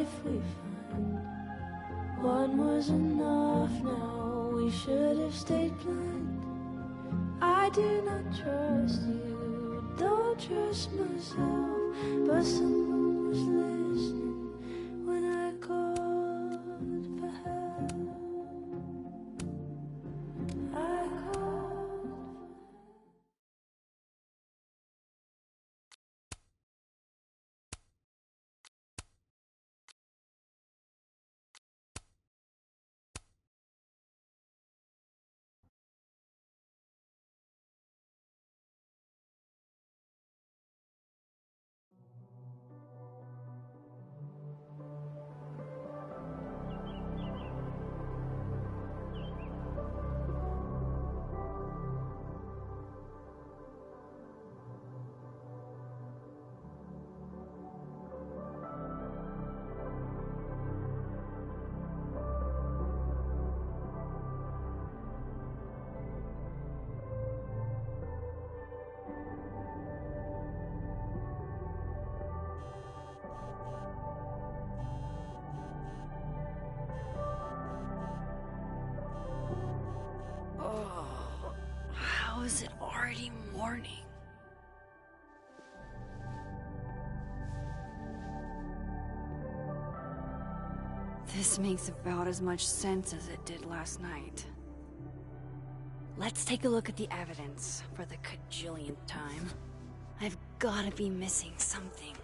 if we find one was enough now? We should have stayed blind. I do not trust you, don't trust myself, but someone was listening when I called for help. I called. How is it already morning? This makes about as much sense as it did last night. Let's take a look at the evidence for the cajillionth time. I've gotta be missing something.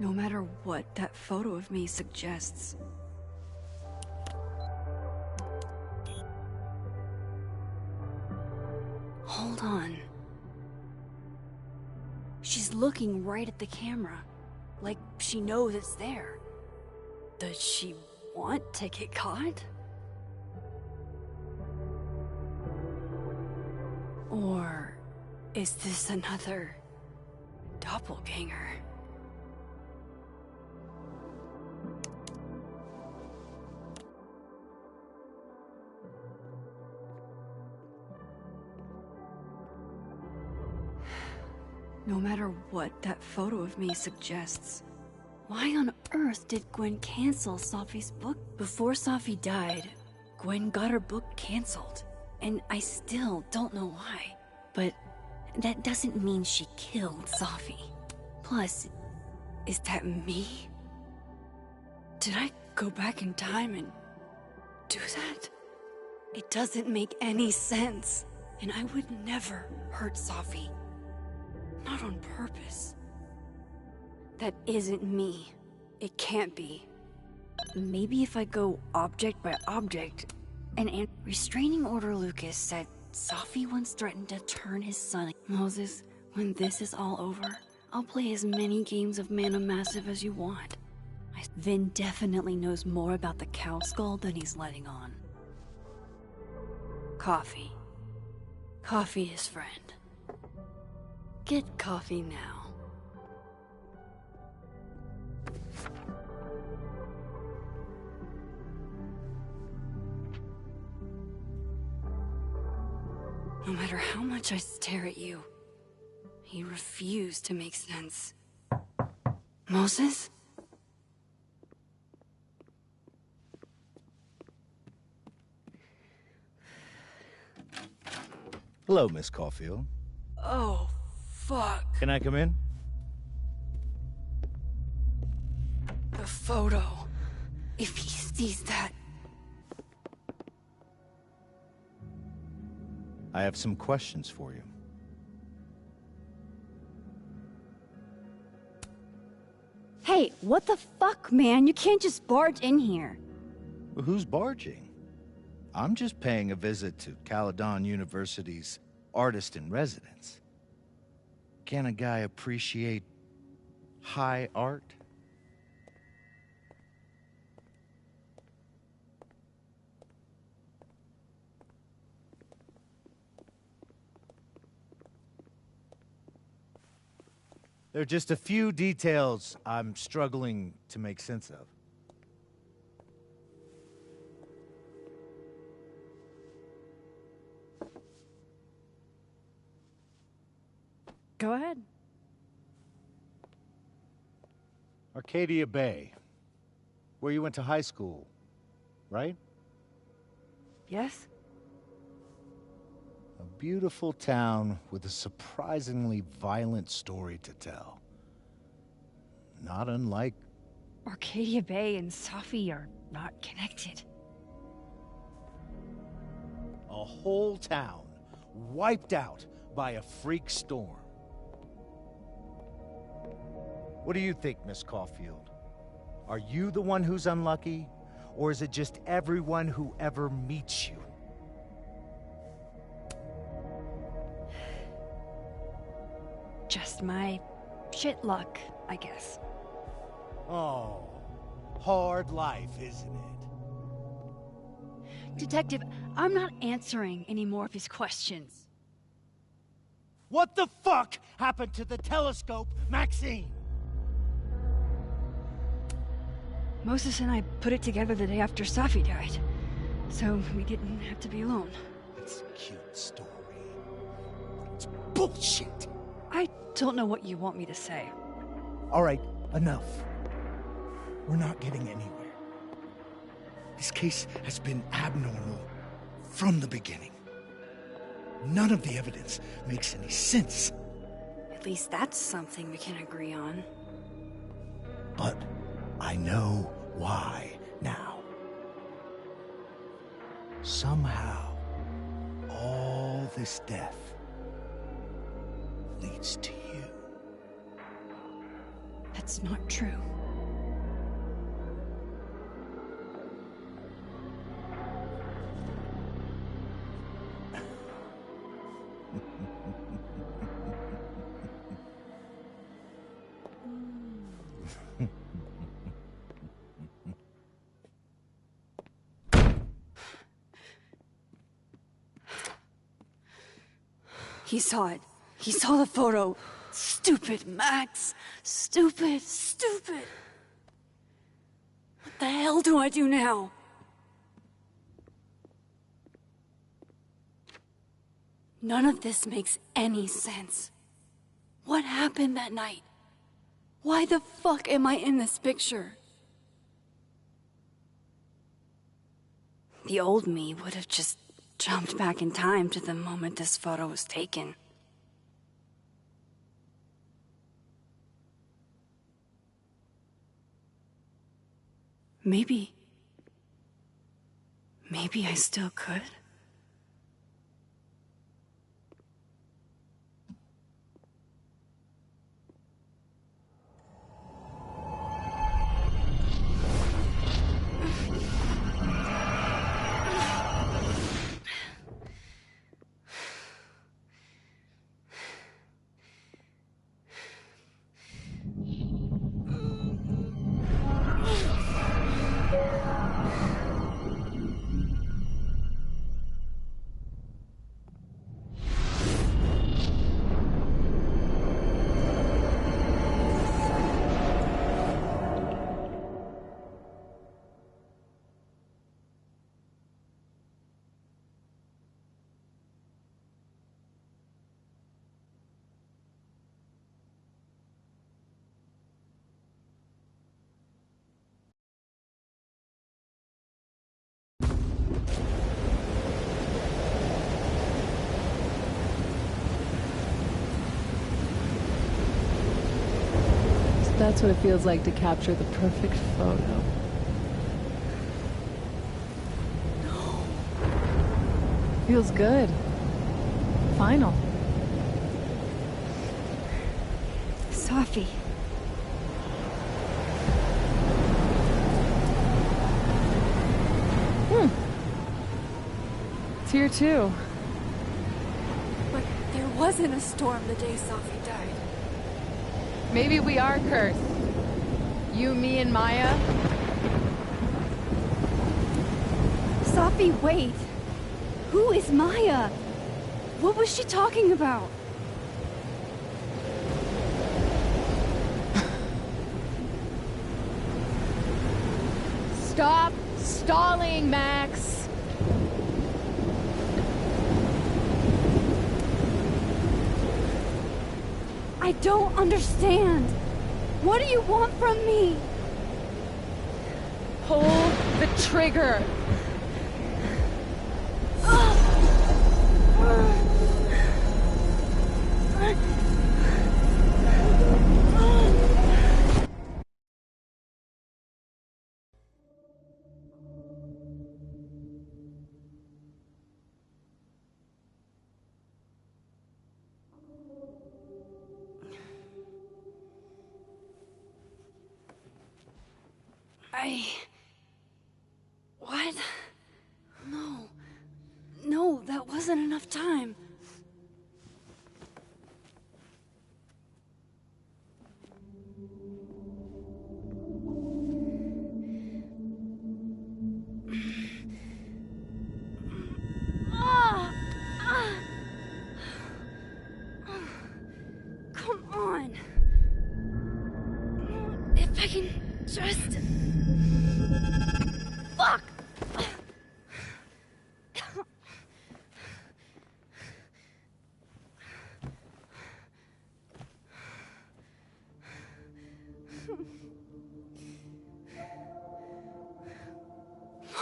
No matter what that photo of me suggests. Hold on. She's looking right at the camera, like she knows it's there. Does she want to get caught? Or is this another doppelganger? No matter what that photo of me suggests, why on earth did Gwen cancel Sophie's book? Before Sophie died, Gwen got her book canceled, and I still don't know why. But that doesn't mean she killed Sophie. Plus, is that me? Did I go back in time and do that? It doesn't make any sense, and I would never hurt Sophie. Not on purpose. That isn't me. It can't be. Maybe if I go object by object, and restraining order Lucas said Sophie once threatened to turn his son. Moses, when this is all over, I'll play as many games of Mana Massive as you want. Vin definitely knows more about the cow skull than he's letting on. Coffee. Coffee is friend. Get coffee now. No matter how much I stare at you, you refuse to make sense. Moses? Hello, Miss Caulfield. Oh, fuck. Can I come in? The photo. If he sees that... I have some questions for you. Hey, what the fuck, man? You can't just barge in here. Well, who's barging? I'm just paying a visit to Caledon University's artist in residence. Can a guy appreciate high art? There are just a few details I'm struggling to make sense of. Go ahead. Arcadia Bay. Where you went to high school, right? Yes? A beautiful town with a surprisingly violent story to tell. Not unlike... Arcadia Bay and Safi are not connected. a whole town wiped out by a freak storm. What do you think, Miss Caulfield? Are you the one who's unlucky? Or is it just everyone who ever meets you? Just my shit luck, I guess. Oh, hard life, isn't it? Detective, I'm not answering any more of his questions. What the fuck happened to the telescope, Maxine? Moses and I put it together the day after Safi died, so we didn't have to be alone. It's a cute story, but it's bullshit. I don't know what you want me to say. All right, enough. We're not getting anywhere. This case has been abnormal from the beginning. None of the evidence makes any sense. At least that's something we can agree on. But I know why now. Somehow, all this death leads to you. That's not true. He saw it. He saw the photo. Stupid, Max. Stupid, stupid. What the hell do I do now? None of this makes any sense. What happened that night? Why the fuck am I in this picture? The old me would have just jumped back in time to the moment this photo was taken. Maybe I still could. That's what it feels like to capture the perfect photo. No. Feels good. Final. Safi. It's here too. But there wasn't a storm the day Safi died. Maybe we are cursed. You, me, and Maya. Safi, wait. Who is Maya? What was she talking about? Stop stalling, Max. I don't understand. What do you want from me? Pull the trigger. What? No, that wasn't enough time. Come on. If I can just... Fuck!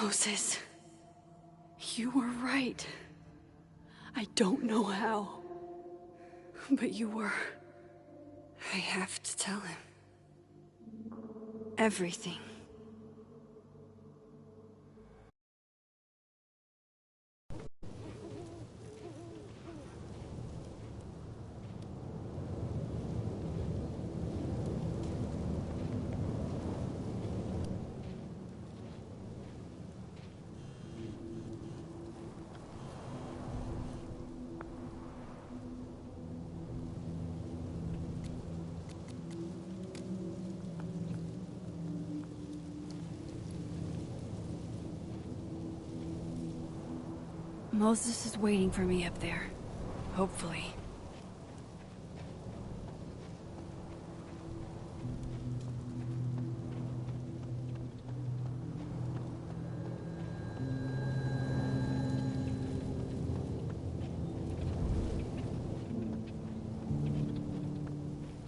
Moses, you were right. I don't know how, but you were. I have to tell him. Everything. Moses is waiting for me up there. Hopefully.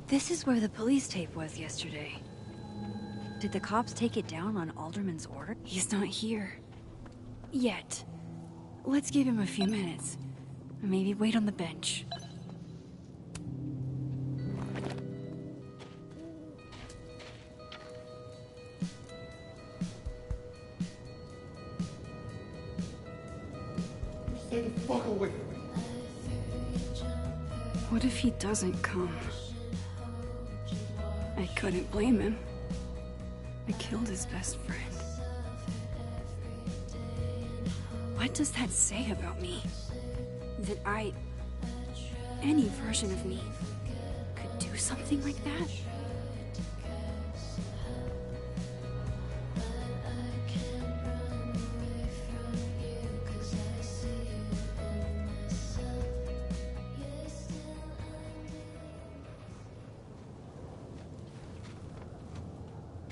This is where the police tape was yesterday. Did the cops take it down on Alderman's order? He's not here. Yet. Let's give him a few minutes. Maybe wait on the bench. Stay the fuck away from me. What if he doesn't come? I couldn't blame him. I killed his best friend. What does that say about me? That any version of me, could do something like that?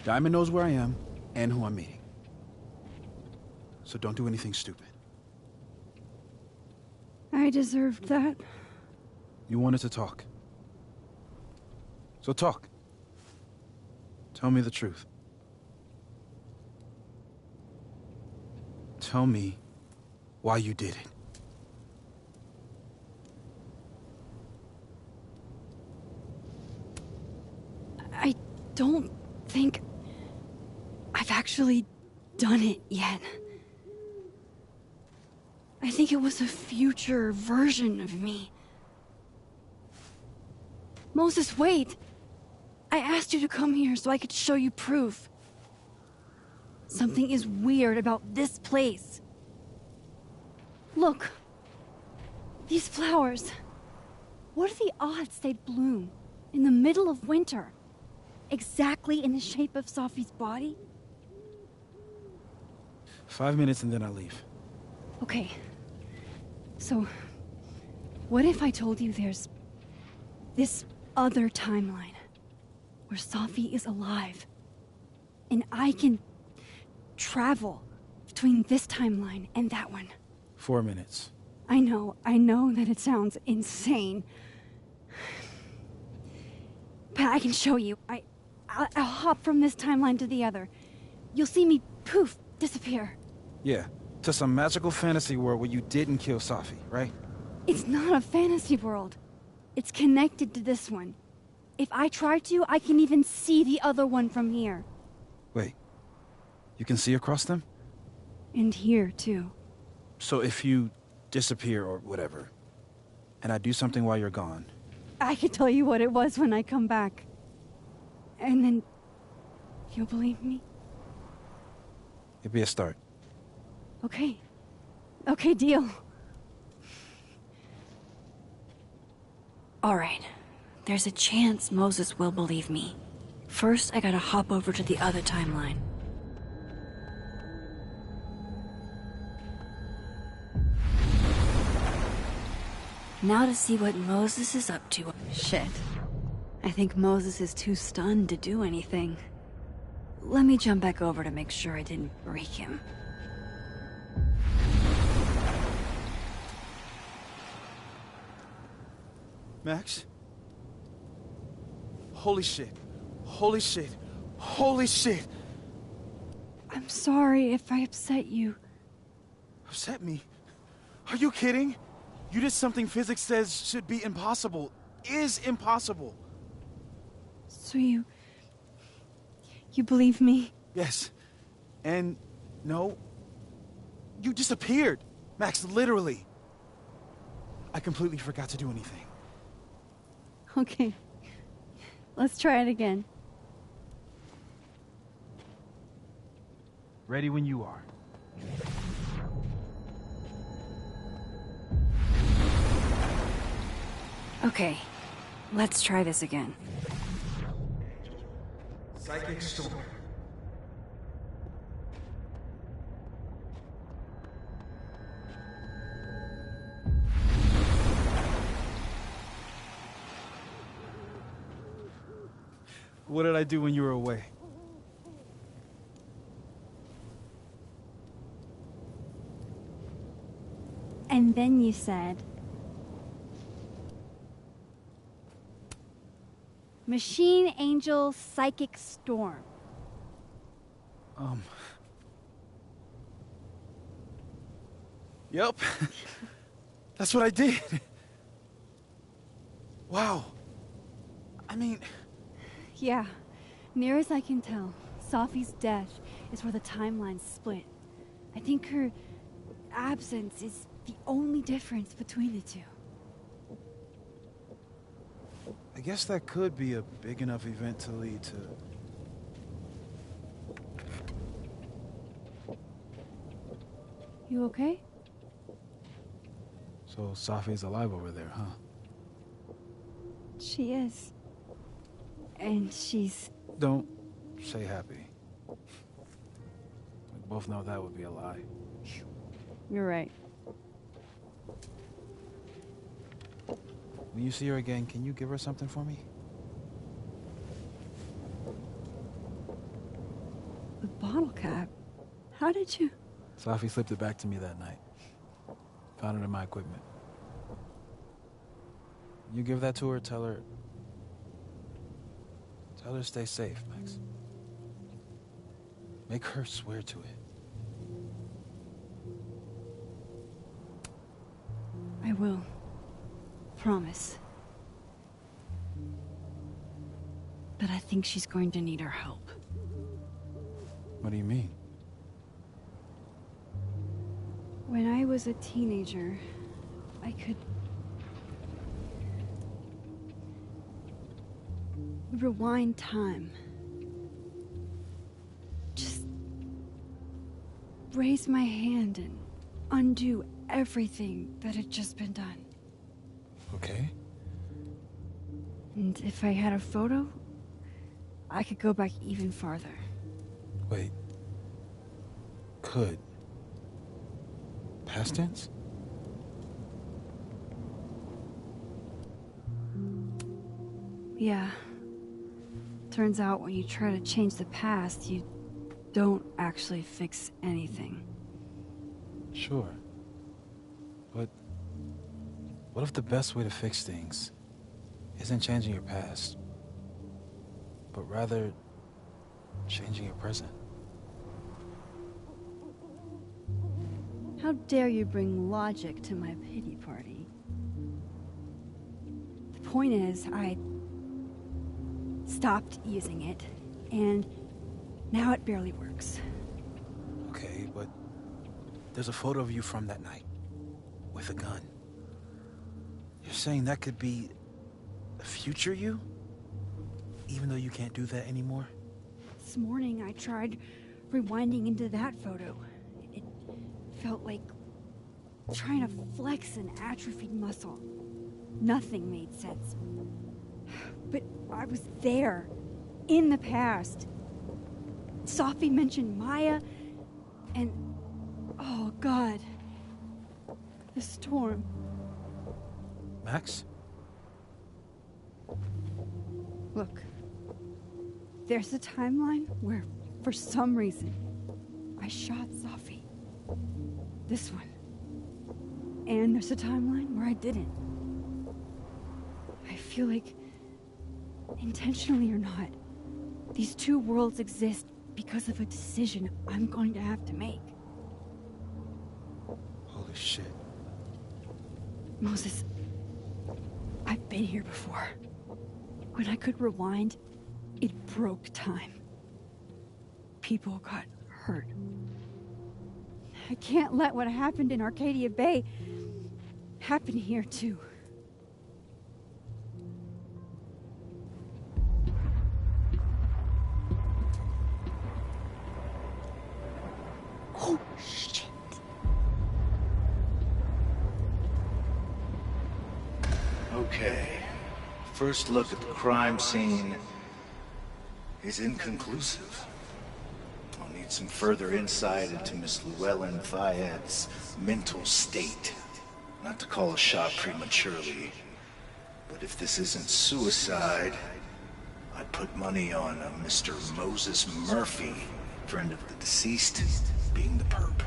Diamond knows where I am and who I'm meeting. So don't do anything stupid. I deserved that. You wanted to talk. So talk. Tell me the truth. Tell me why you did it. I don't think I've actually done it yet. I think it was a future version of me. Moses, wait! I asked you to come here so I could show you proof. Something is weird about this place. Look. These flowers. What are the odds they'd bloom in the middle of winter? Exactly in the shape of Sophie's body? 5 minutes and then I'll leave. Okay. So, what if I told you there's this other timeline where Sophie is alive and I can travel between this timeline and that one? 4 minutes. I know that it sounds insane. But I can show you. I'll hop from this timeline to the other. You'll see me, poof, disappear. Yeah, to some magical fantasy world where you didn't kill Safi, right? It's not a fantasy world. It's connected to this one. If I try to, I can even see the other one from here. Wait, you can see across them? And here, too. So if you disappear or whatever, and I do something while you're gone... I can tell you what it was when I come back. And then... you'll believe me? It'd be a start. Okay. Okay, deal. Alright. There's a chance Moses will believe me. First, I gotta hop over to the other timeline. Now to see what Moses is up to. Shit. I think Moses is too stunned to do anything. Let me jump back over to make sure I didn't break him. Max? Holy shit. Holy shit. Holy shit! I'm sorry if I upset you. Upset me? Are you kidding? You did something physics says should be impossible. Is impossible. So you believe me? Yes. And no. You disappeared. Max, literally. I completely forgot to do anything. Okay. Let's try it again. Ready when you are. Okay. Let's try this again. Psychic storm. What did I do when you were away? And then you said... Machine Angel Psychic Storm. Yep. That's what I did. Wow. I mean... Yeah. Near as I can tell, Safi's death is where the timelines split. I think her absence is the only difference between the two. I guess that could be a big enough event to lead to... You okay? So Safi's alive over there, huh? She is. And she's... Don't say happy. We both know that would be a lie. You're right. When you see her again, can you give her something for me? The bottle cap? How did you... Safi slipped it back to me that night. Found it in my equipment. You give that to her, tell her to stay safe, Max. Make her swear to it. I will. Promise. But I think she's going to need our help. What do you mean? When I was a teenager, I could... rewind time. Just... raise my hand and undo everything that had just been done. Okay. And if I had a photo, I could go back even farther. Wait. Could. Past tense? Yeah. Turns out when you try to change the past, you don't actually fix anything. Sure. But what if the best way to fix things isn't changing your past, but rather changing your present. How dare you bring logic to my pity party? The point is, I stopped using it, and now it barely works. Okay, but there's a photo of you from that night, with a gun. You're saying that could be a future you? Even though you can't do that anymore? This morning, I tried rewinding into that photo. It felt like trying to flex an atrophied muscle. Nothing made sense. But I was there, in the past. Sophie mentioned Maya, and oh God, the storm. Max? Look, there's a timeline where, for some reason, I shot Sophie. This one. And there's a timeline where I didn't. I feel like, intentionally or not, these two worlds exist because of a decision I'm going to have to make. Holy shit. Moses, I've been here before. When I could rewind, it broke time. People got hurt. I can't let what happened in Arcadia Bay happen here too. Oh, shit. Okay. First look at the crime scene is inconclusive. I'll need some further insight into Miss Llewellyn Fayette's mental state. Not to call a shot prematurely, but if this isn't suicide, I'd put money on a Mr. Moses Murphy, friend of the deceased, being the perp.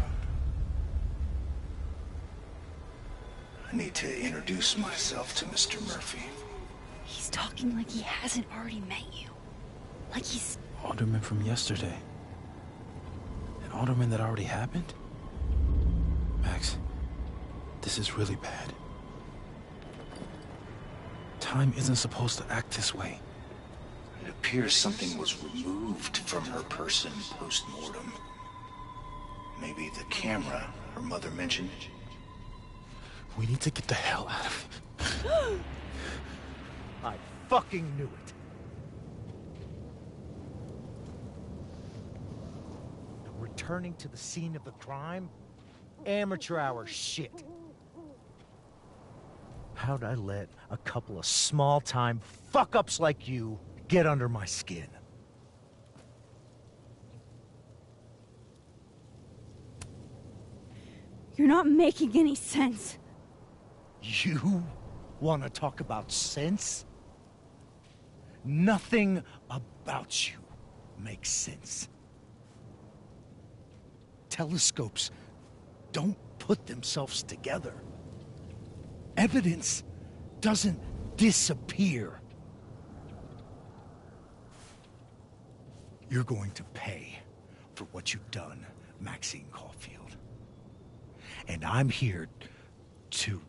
I need to introduce myself to Mr. Murphy. He's talking like he hasn't already met you. Like he's... Alderman from yesterday. An alderman that already happened? Max, this is really bad. Time isn't supposed to act this way. It appears something was removed from her person post-mortem. Maybe the camera her mother mentioned. We need to get the hell out of here. I fucking knew it. Now, returning to the scene of the crime? Amateur hour shit. How'd I let a couple of small-time fuck-ups like you get under my skin? You're not making any sense. You want to talk about sense? Nothing about you makes sense. Telescopes don't put themselves together. Evidence doesn't disappear. You're going to pay for what you've done, Maxine Caulfield. And I'm here to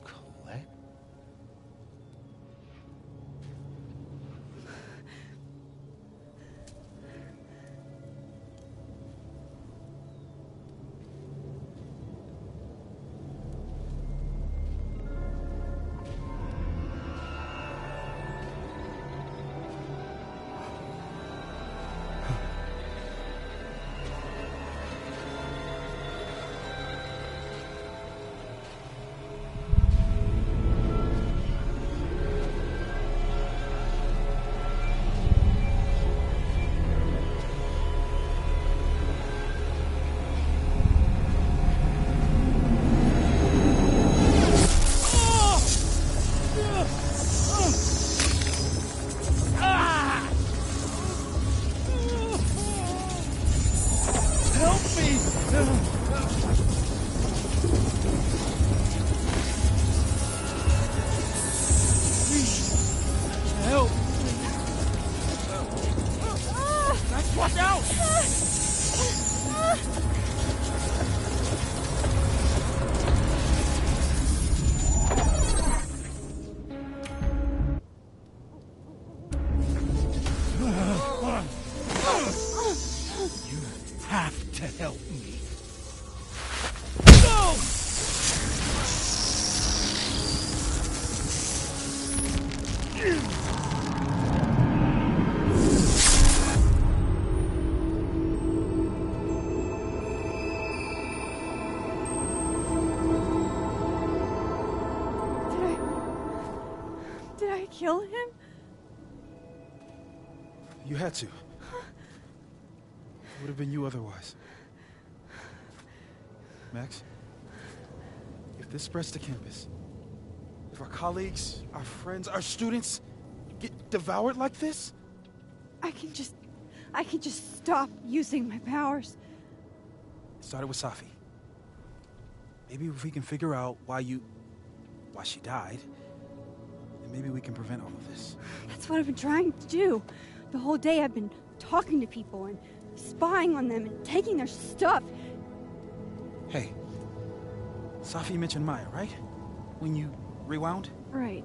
collect. help me. Did I kill him? You had to. It would have been you otherwise. Max, if this spreads to campus, if our colleagues, our friends, our students get devoured like this, I can just stop using my powers. it started with Safi. Maybe if we can figure out why she died, then maybe we can prevent all of this. That's what I've been trying to do. The whole day I've been talking to people and spying on them and taking their stuff. Hey, Safi mentioned Maya, right? When you rewound? Right.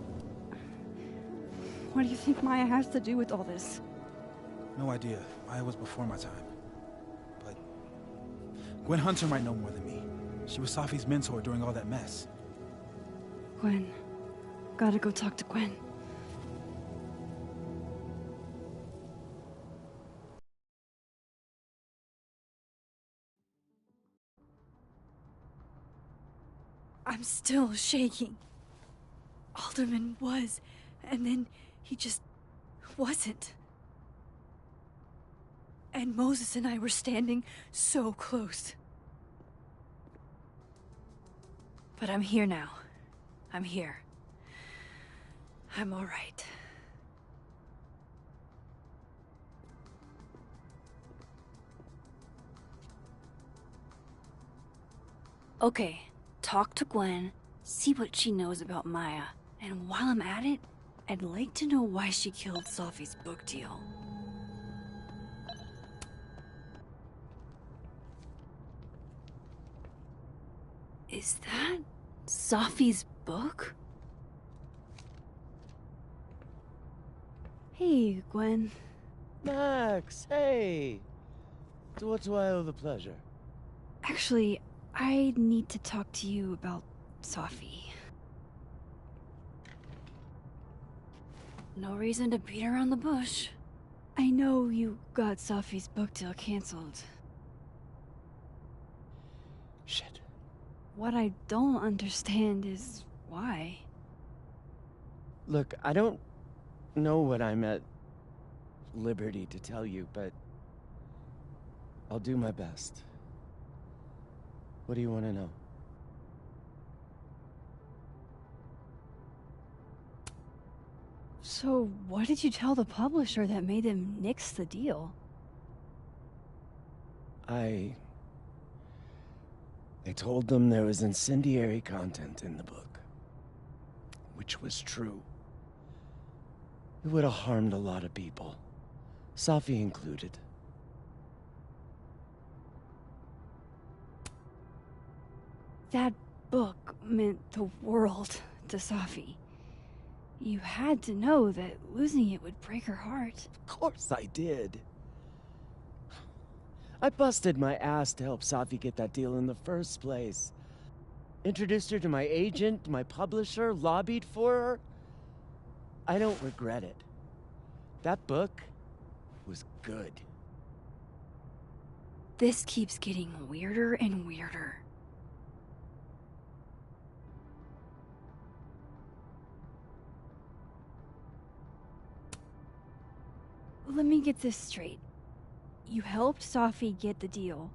What do you think Maya has to do with all this? No idea. Maya was before my time. But Gwen Hunter might know more than me. She was Safi's mentor during all that mess. Gwen. Gotta go talk to Gwen. I'm still shaking. Alderman was, and then he just wasn't. And Moses and I were standing so close. But I'm here now. I'm here. I'm all right. Okay, talk to Gwen, see what she knows about Maya, and while I'm at it, I'd like to know why she killed Safi's book deal. Is that Safi's book? Hey, Gwen. Max, hey! To what do I owe the pleasure? Actually, I need to talk to you about Safi. No reason to beat around the bush. I know you got Safi's book deal canceled. Shit. What I don't understand is why. Look, I don't know what I'm at liberty to tell you, but I'll do my best. What do you want to know? So, what did you tell the publisher that made them nix the deal? I told them there was incendiary content in the book, which was true. It would have harmed a lot of people, Safi included. That book meant the world to Safi. You had to know that losing it would break her heart. Of course I did. I busted my ass to help Safi get that deal in the first place. Introduced her to my agent, my publisher, lobbied for her. I don't regret it. That book was good. This keeps getting weirder and weirder. Let me get this straight. You helped Safi get the deal,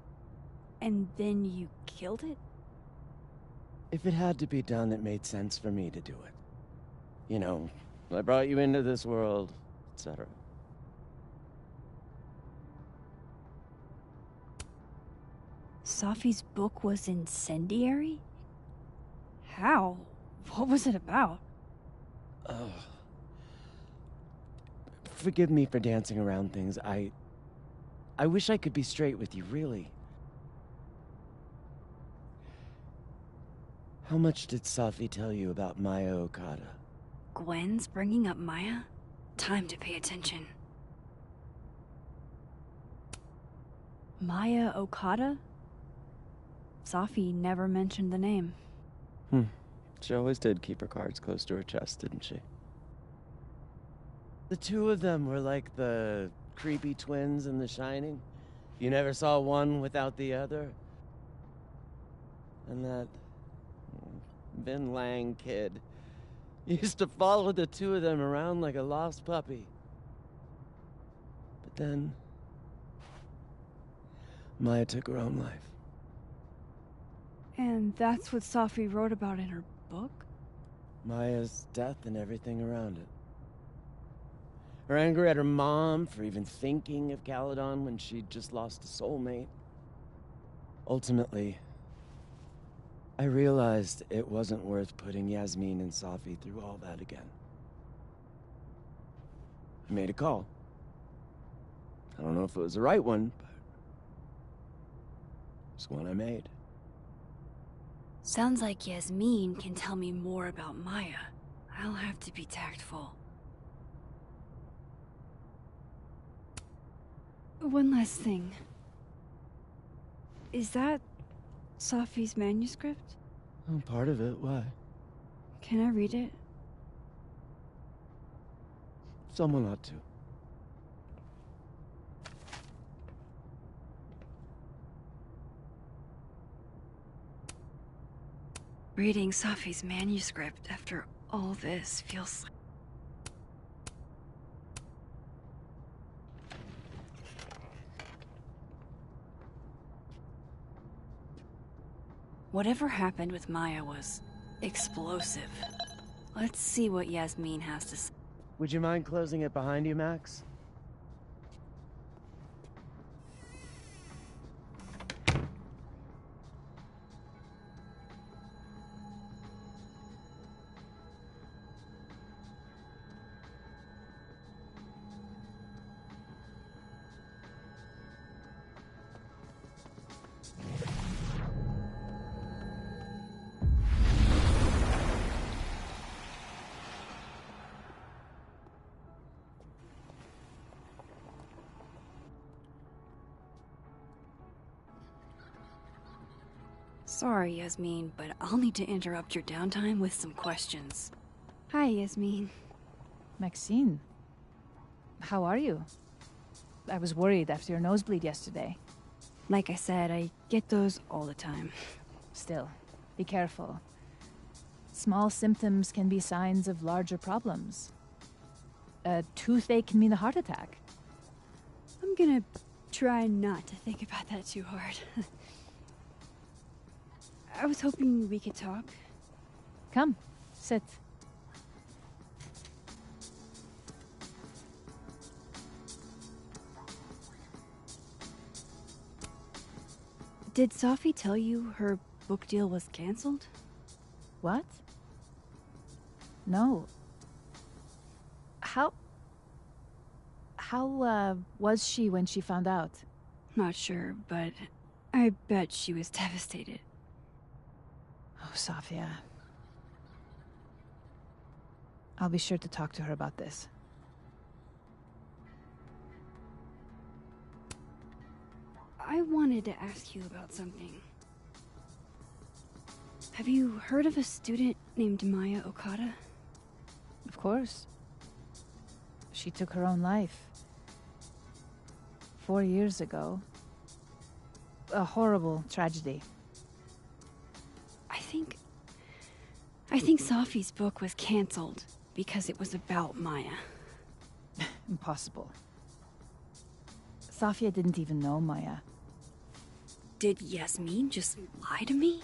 and then you killed it? If it had to be done, it made sense for me to do it. You know, I brought you into this world, etc. Safi's book was incendiary? How? What was it about? Forgive me for dancing around things. I wish I could be straight with you, really. How much did Safi tell you about Maya Okada? Gwen's bringing up Maya? Time to pay attention. Maya Okada? Safi never mentioned the name. She always did keep her cards close to her chest, didn't she? The two of them were like the creepy twins in The Shining. You never saw one without the other. And that Vin Lang kid used to follow the two of them around like a lost puppy. But then Maya took her own life. And that's what Safi wrote about in her book? Maya's death and everything around it. Her anger at her mom for even thinking of Caledon when she'd just lost a soulmate. Ultimately, I realized it wasn't worth putting Yasmin and Safi through all that again. I made a call. I don't know if it was the right one, but it's one I made. Sounds like Yasmin can tell me more about Maya. I'll have to be tactful. One last thing. Is that Safi's manuscript? Oh, part of it, why? Can I read it? Someone ought to. Reading Safi's manuscript after all this feels like... Whatever happened with Maya was explosive. Let's see what Yasmin has to say. Would you mind closing it behind you, Max? Sorry, Yasmin, but I'll need to interrupt your downtime with some questions. Hi, Yasmin. Maxine, how are you? I was worried after your nosebleed yesterday. Like I said, I get those all the time. Still, be careful. Small symptoms can be signs of larger problems. A toothache can mean a heart attack. I'm gonna try not to think about that too hard. I was hoping we could talk. Come, sit. Did Safi tell you her book deal was canceled? What? No. How was she when she found out? Not sure, but I bet she was devastated. Oh, Safia. I'll be sure to talk to her about this. I wanted to ask you about something. Have you heard of a student named Maya Okada? Of course. She took her own life. 4 years ago. A horrible tragedy. I think Safi's book was canceled because it was about Maya. Impossible. Safia didn't even know Maya. Did Yasmin just lie to me?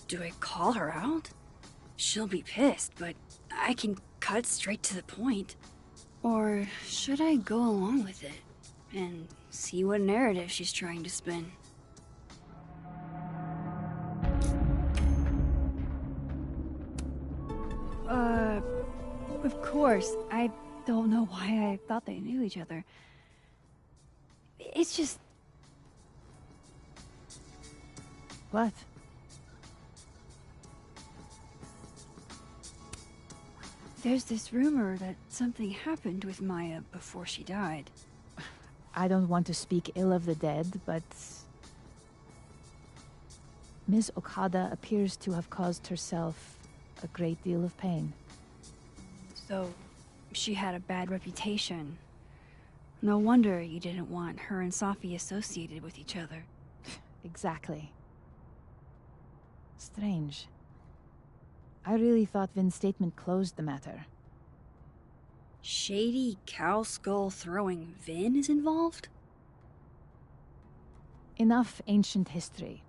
Do I call her out? She'll be pissed, but I can cut straight to the point. Or should I go along with it and see what narrative she's trying to spin? Of course. I don't know why I thought they knew each other. It's just... What? There's this rumor that something happened with Maya before she died. I don't want to speak ill of the dead, but Ms. Okada appears to have caused herself a great deal of pain. So, she had a bad reputation. No wonder you didn't want her and Safi associated with each other. Exactly. Strange. I really thought Vin's statement closed the matter. Shady cow skull throwing Vin is involved? Enough ancient history.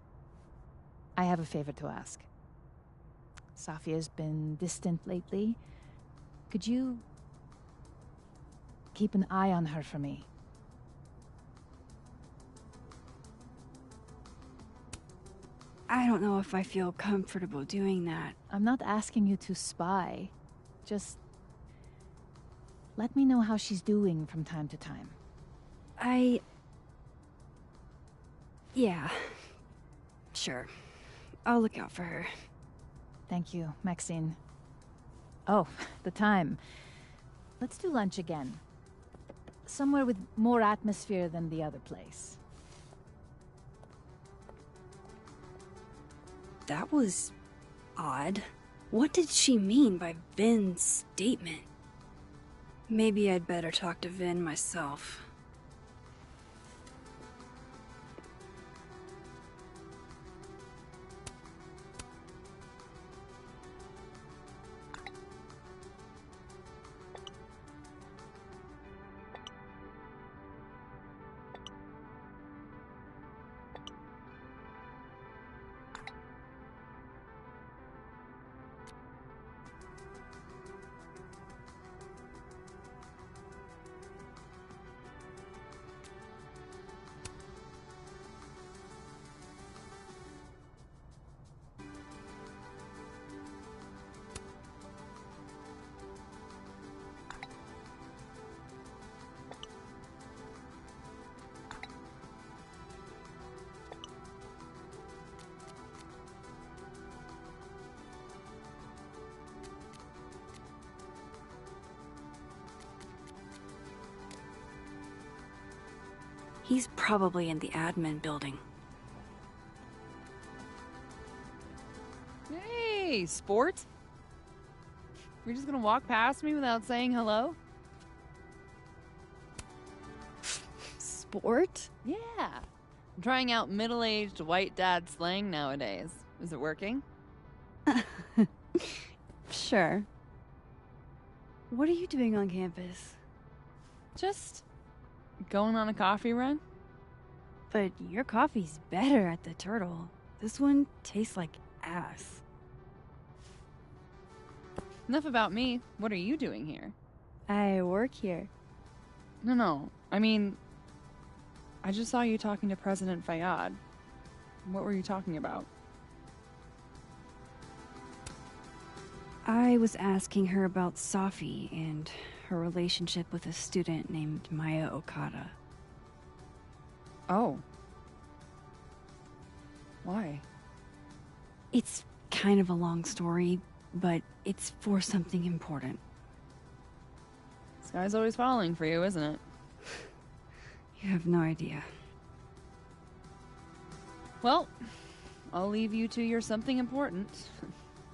I have a favor to ask. Safia's been distant lately. Could you keep an eye on her for me? I don't know if I feel comfortable doing that. I'm not asking you to spy. Just let me know how she's doing from time to time. Yeah. Sure. I'll look out for her. Thank you, Maxine. Oh, the time. Let's do lunch again. Somewhere with more atmosphere than the other place. That was odd. What did she mean by Vin's statement? Maybe I'd better talk to Vin myself. He's probably in the admin building. Hey, sport. You're just gonna walk past me without saying hello? Sport? Yeah. I'm trying out middle-aged white dad slang nowadays. Is it working? Sure. What are you doing on campus? Just going on a coffee run? But your coffee's better at the Turtle. This one tastes like ass. Enough about me. What are you doing here? I work here. No. I mean, I just saw you talking to President Fayyad. What were you talking about? I was asking her about Safi and her relationship with a student named Maya Okada. Oh. Why? It's kind of a long story, but it's for something important. This guy's always falling for you, isn't it? You have no idea. Well, I'll leave you to your something important.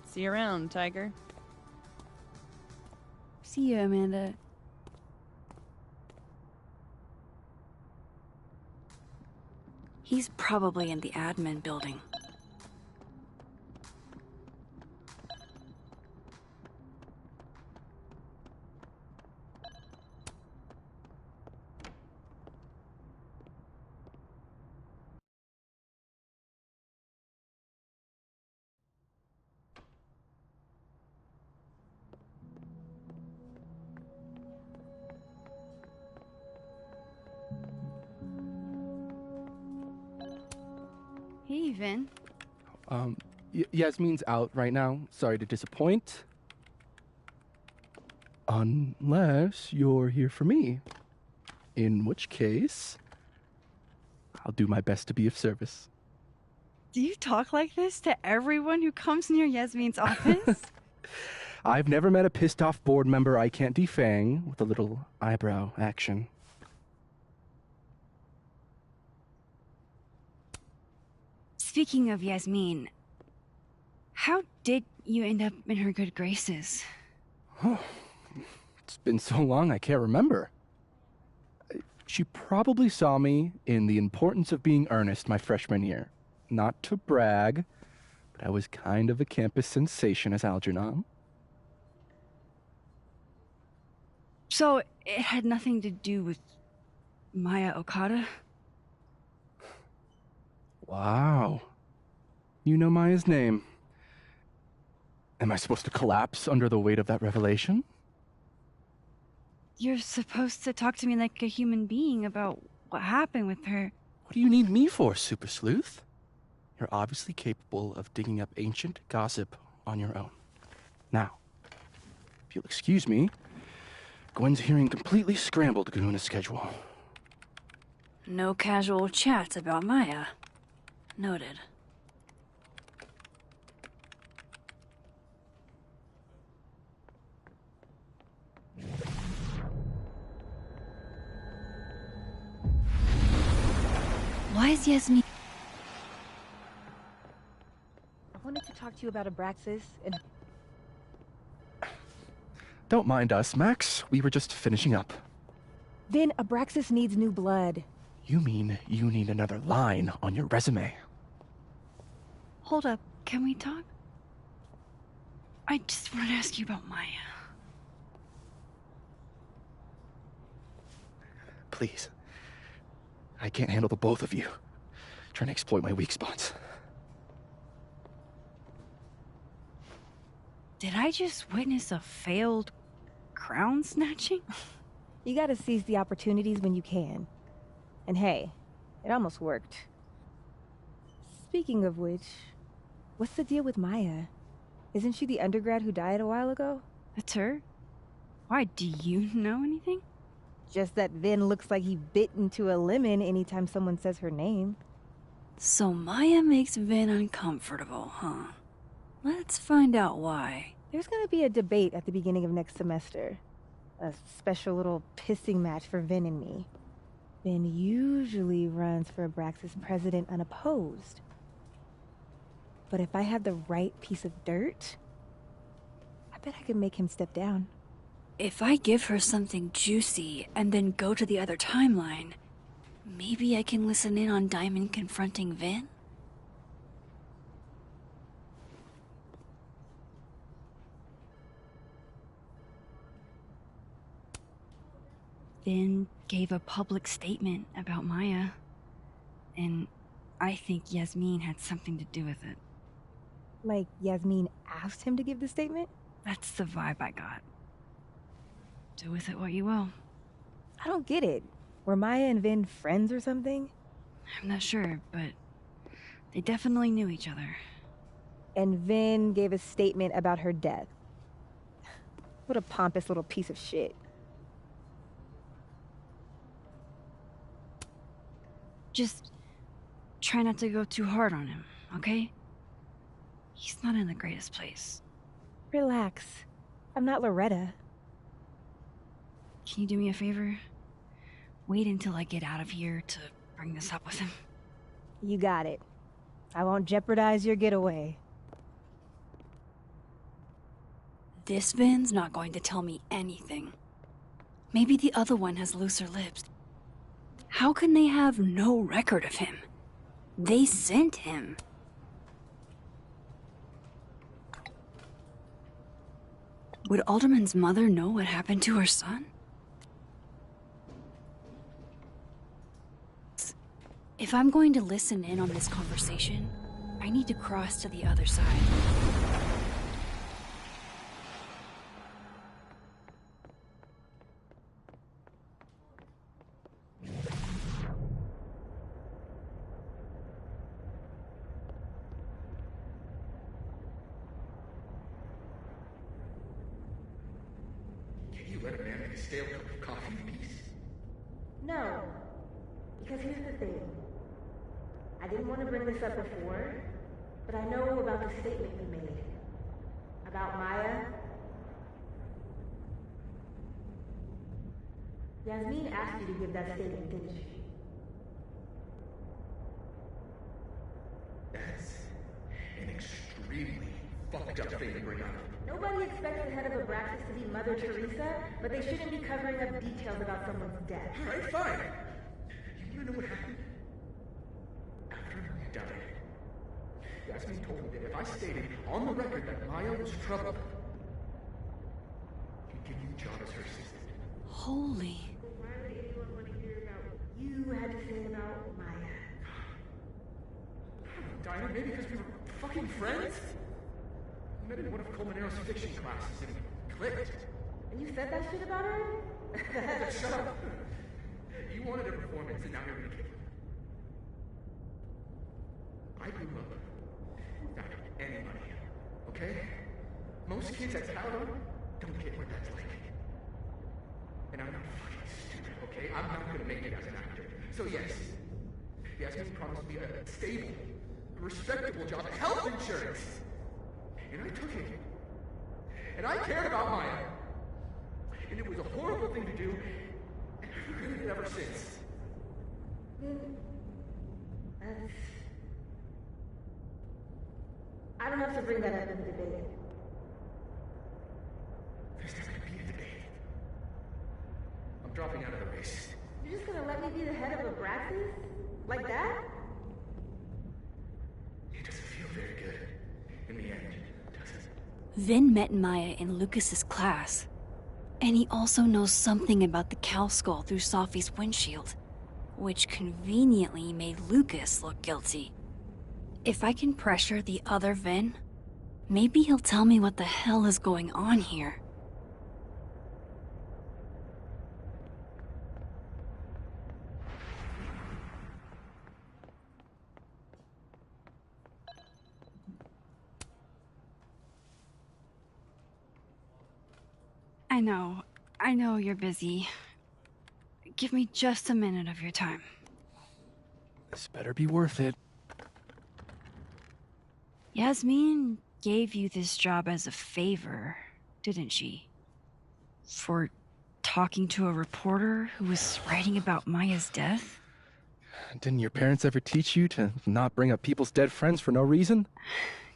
See you around, Tiger. See you, Amanda. He's probably in the admin building. Hey, Vin. Yasmin's out right now. Sorry to disappoint. Unless you're here for me. In which case, I'll do my best to be of service. Do you talk like this to everyone who comes near Yasmin's office? I've never met a pissed off board member I can't defang with a little eyebrow action. Speaking of Yasmin, how did you end up in her good graces? Oh, it's been so long I can't remember. She probably saw me in The Importance of Being Earnest my freshman year. Not to brag, but I was kind of a campus sensation as Algernon. So, it had nothing to do with Maya Okada? Wow. You know Maya's name. Am I supposed to collapse under the weight of that revelation? You're supposed to talk to me like a human being about what happened with her. What do you need me for, Super Sleuth? You're obviously capable of digging up ancient gossip on your own. Now, if you'll excuse me, Gwen's hearing completely scrambled Garuna's schedule. No casual chats about Maya. Noted. Why is Yasmin... I wanted to talk to you about Abraxas and... Don't mind us, Max. We were just finishing up. Then Abraxas needs new blood. You mean you need another line on your resume? Hold up, can we talk? I just want to ask you about Maya. Please. I can't handle the both of you trying to exploit my weak spots. Did I just witness a failed crown snatching? You gotta seize the opportunities when you can. And hey, it almost worked. Speaking of which, what's the deal with Maya? Isn't she the undergrad who died a while ago? That's her? Why, do you know anything? Just that Vin looks like he bit into a lemon anytime someone says her name. So Maya makes Vin uncomfortable, huh? Let's find out why. There's gonna be a debate at the beginning of next semester. A special little pissing match for Vin and me. Vin usually runs for Abraxas president unopposed. But if I had the right piece of dirt, I bet I could make him step down. If I give her something juicy and then go to the other timeline, maybe I can listen in on Diamond confronting Vin? Vin gave a public statement about Maya, and I think Yasmin had something to do with it. Like Yasmin asked him to give the statement? That's the vibe I got. Do with it what you will. I don't get it. Were Maya and Vin friends or something? I'm not sure, but they definitely knew each other. And Vin gave a statement about her death. What a pompous little piece of shit. Just try not to go too hard on him, okay? He's not in the greatest place. Relax. I'm not Loretta. Can you do me a favor? Wait until I get out of here to bring this up with him. You got it. I won't jeopardize your getaway. This Vin's not going to tell me anything. Maybe the other one has looser lips. How can they have no record of him? They sent him. Would Alderman's mother know what happened to her son? If I'm going to listen in on this conversation, I need to cross to the other side. Can you let a man make a stale cup of coffee in peace? No. Because here's the thing. I didn't want to bring this up before, but I know about the statement you made. About Maya. Yasmin asked you to give that statement, didn't she? That's an extremely fucked up thing to bring up. Nobody expects the head of Abraxas to be Mother Teresa, but they shouldn't be covering up details about someone's death. Alright, fine. You wanna know what happened? After Maya died, Yasmin told me that if I stated on the record that Maya was troubled, he'd give me a job as her assistant. Holy. Why would anyone want to hear about what you had to say about Maya? Dinah, maybe because we were fucking friends? We met in one of Colmenaro's fiction classes and it clicked. And you said that shit about her? Shut up. You wanted a performance and now you're gonna kill it. I grew up without any money, okay? Most kids at Caladon don't get what that's like. And I'm not fucking stupid, okay? I'm not gonna make it as an actor. So yes, Yasmin promised me a stable, respectable job, health insurance. And I took it. And I cared about Maya. And it was a horrible thing to do, and I've regretted it ever since. I don't have to bring that up in the debate. There's never gonna be a debate. I'm dropping out of the race. You're just gonna let me be the head of Abraxas? Like that? It doesn't feel very good in the end, does it? Vin met Maya in Lucas's class. And he also knows something about the cow skull through Sophie's windshield, which conveniently made Lucas look guilty. If I can pressure the other Vin, maybe he'll tell me what the hell is going on here. I know you're busy. Give me just a minute of your time. This better be worth it. Yasmin gave you this job as a favor, didn't she? For talking to a reporter who was writing about Maya's death? Didn't your parents ever teach you to not bring up people's dead friends for no reason?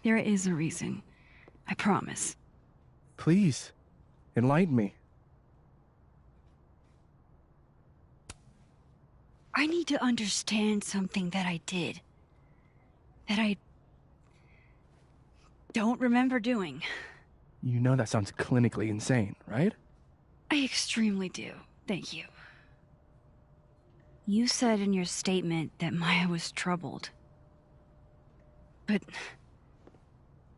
There is a reason. I promise. Please, enlighten me. I need to understand something that I did. That I don't remember doing. You know that sounds clinically insane, right? I extremely do. Thank you. You said in your statement that Maya was troubled. But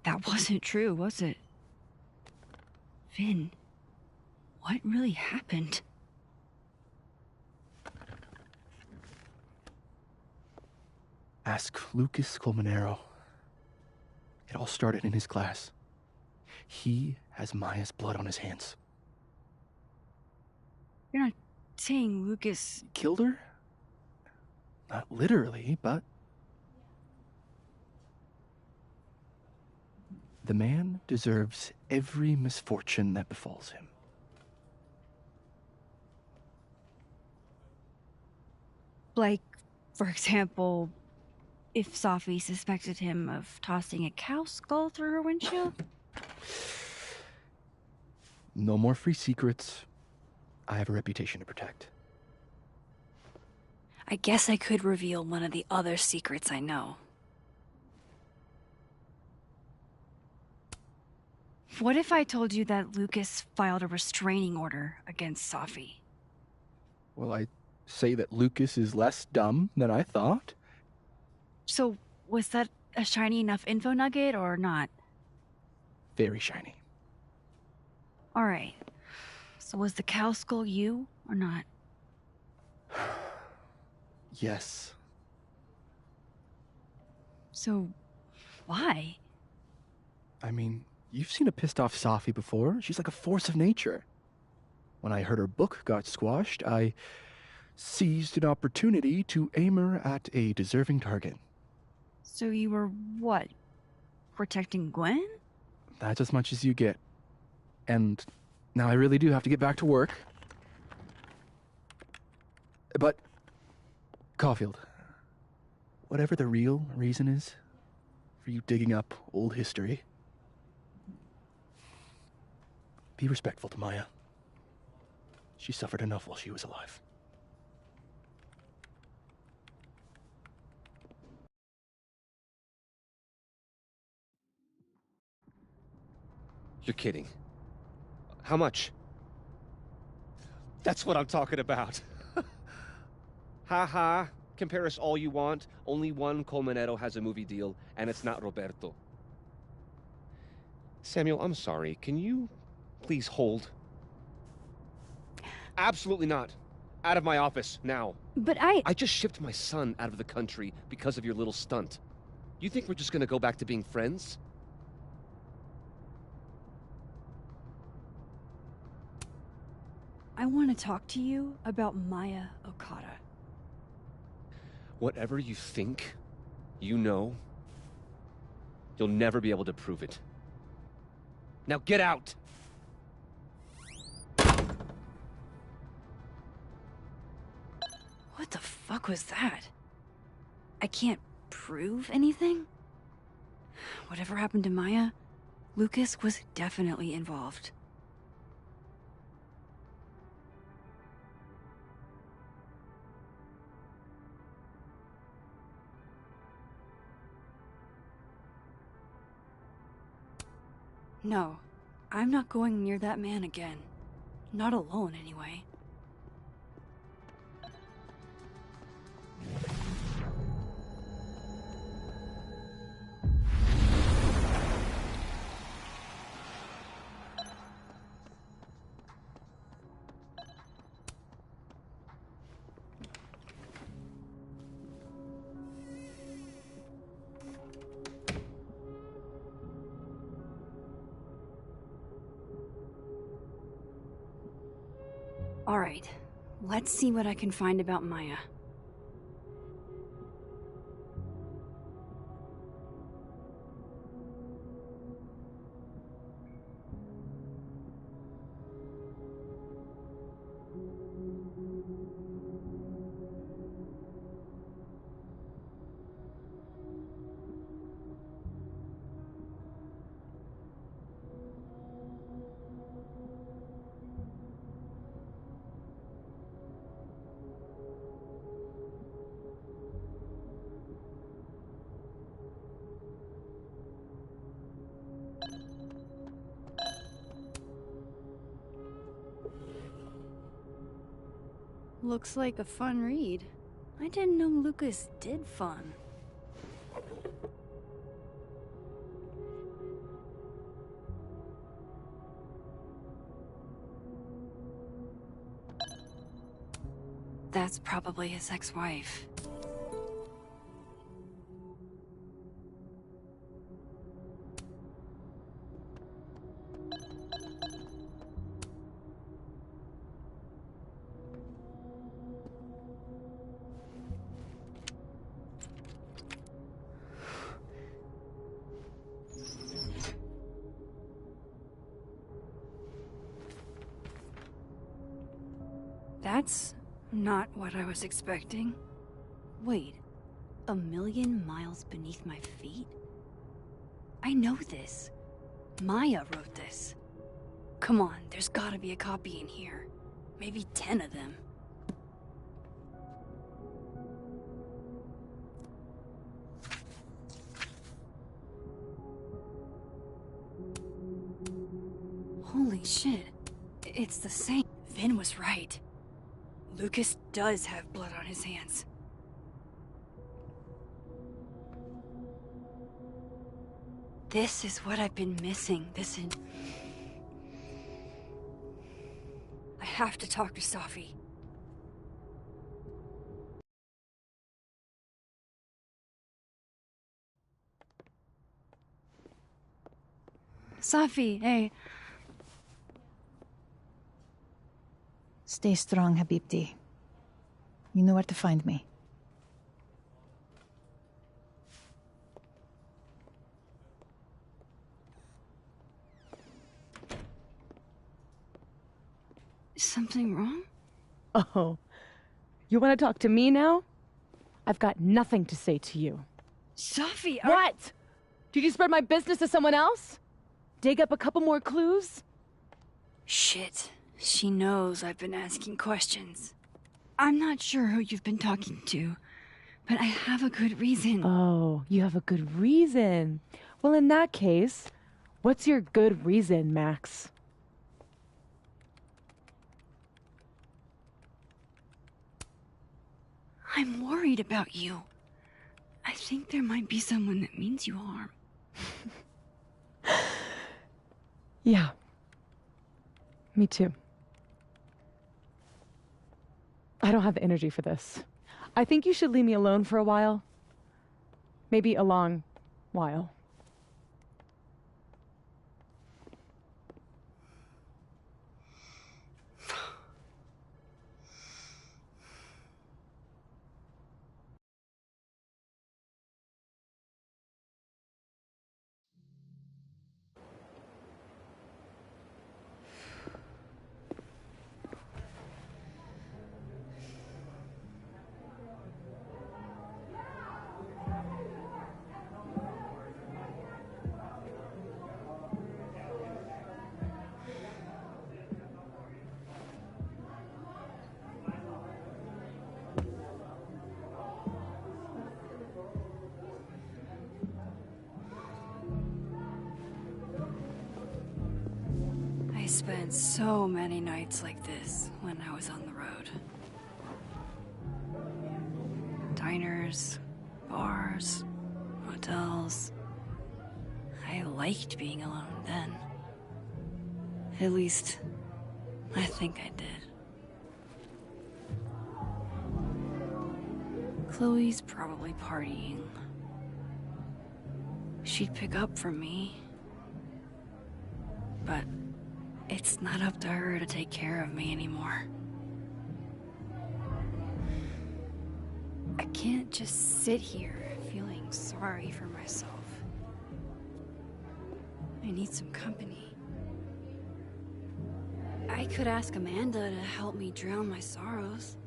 that wasn't true, was it? Vin, what really happened? Ask Lucas Colmenero. It all started in his class. He has Maya's blood on his hands. You're not saying Lucas Killed her? Not literally, but... The man deserves every misfortune that befalls him. Like, for example, if Sophie suspected him of tossing a cow skull through her windshield? No more free secrets. I have a reputation to protect. I guess I could reveal one of the other secrets I know. What if I told you that Lucas filed a restraining order against Sophie? Well, I say that Lucas is less dumb than I thought. So, was that a shiny enough info nugget or not? Very shiny. Alright. So was the cow skull you or not? Yes. So, why? I mean, you've seen a pissed off Sophie before. She's like a force of nature. When I heard her book got squashed, I seized an opportunity to aim her at a deserving target. So you were, what, protecting Gwen? That's as much as you get. And now I really do have to get back to work. But, Caulfield, whatever the real reason is, for you digging up old history. Be respectful to Maya. She suffered enough while she was alive. You're kidding. How much? That's what I'm talking about. Ha ha. Compare us all you want. Only one Colmenero has a movie deal, and it's not Roberto. Samuel, I'm sorry. Can you please hold? Absolutely not. Out of my office, now. But I just shipped my son out of the country because of your little stunt. You think we're just gonna go back to being friends? I want to talk to you about Maya Okada. Whatever you think, you know, you'll never be able to prove it. Now get out! What the fuck was that? I can't prove anything? Whatever happened to Maya, Lucas was definitely involved. No, I'm not going near that man again. Not alone, anyway. All right, let's see what I can find about Maya. Looks like a fun read. I didn't know Lucas did fun. That's probably his ex-wife. That's not what I was expecting. Wait, 1,000,000 miles beneath my feet? I know this. Maya wrote this. Come on, there's gotta be a copy in here. Maybe 10 of them. Holy shit. It's the same. Vin was right. Lucas does have blood on his hands. This is what I've been missing. I have to talk to Safi. Safi, hey. Stay strong, Habibti. You know where to find me. Is something wrong? Oh, you want to talk to me now? I've got nothing to say to you. Safi, What? Did you spread my business to someone else? Dig up a couple more clues? Shit. She knows I've been asking questions. I'm not sure who you've been talking to, but I have a good reason. Oh, you have a good reason. Well, in that case, what's your good reason, Max? I'm worried about you. I think there might be someone that means you harm. Yeah. Me too. I don't have the energy for this. I think you should leave me alone for a while. Maybe a long while. I spent so many nights like this when I was on the road. Diners, bars, hotels. I liked being alone then. At least, I think I did. Chloe's probably partying. She'd pick up from me. But it's not up to her to take care of me anymore. I can't just sit here feeling sorry for myself. I need some company. I could ask Amanda to help me drown my sorrows.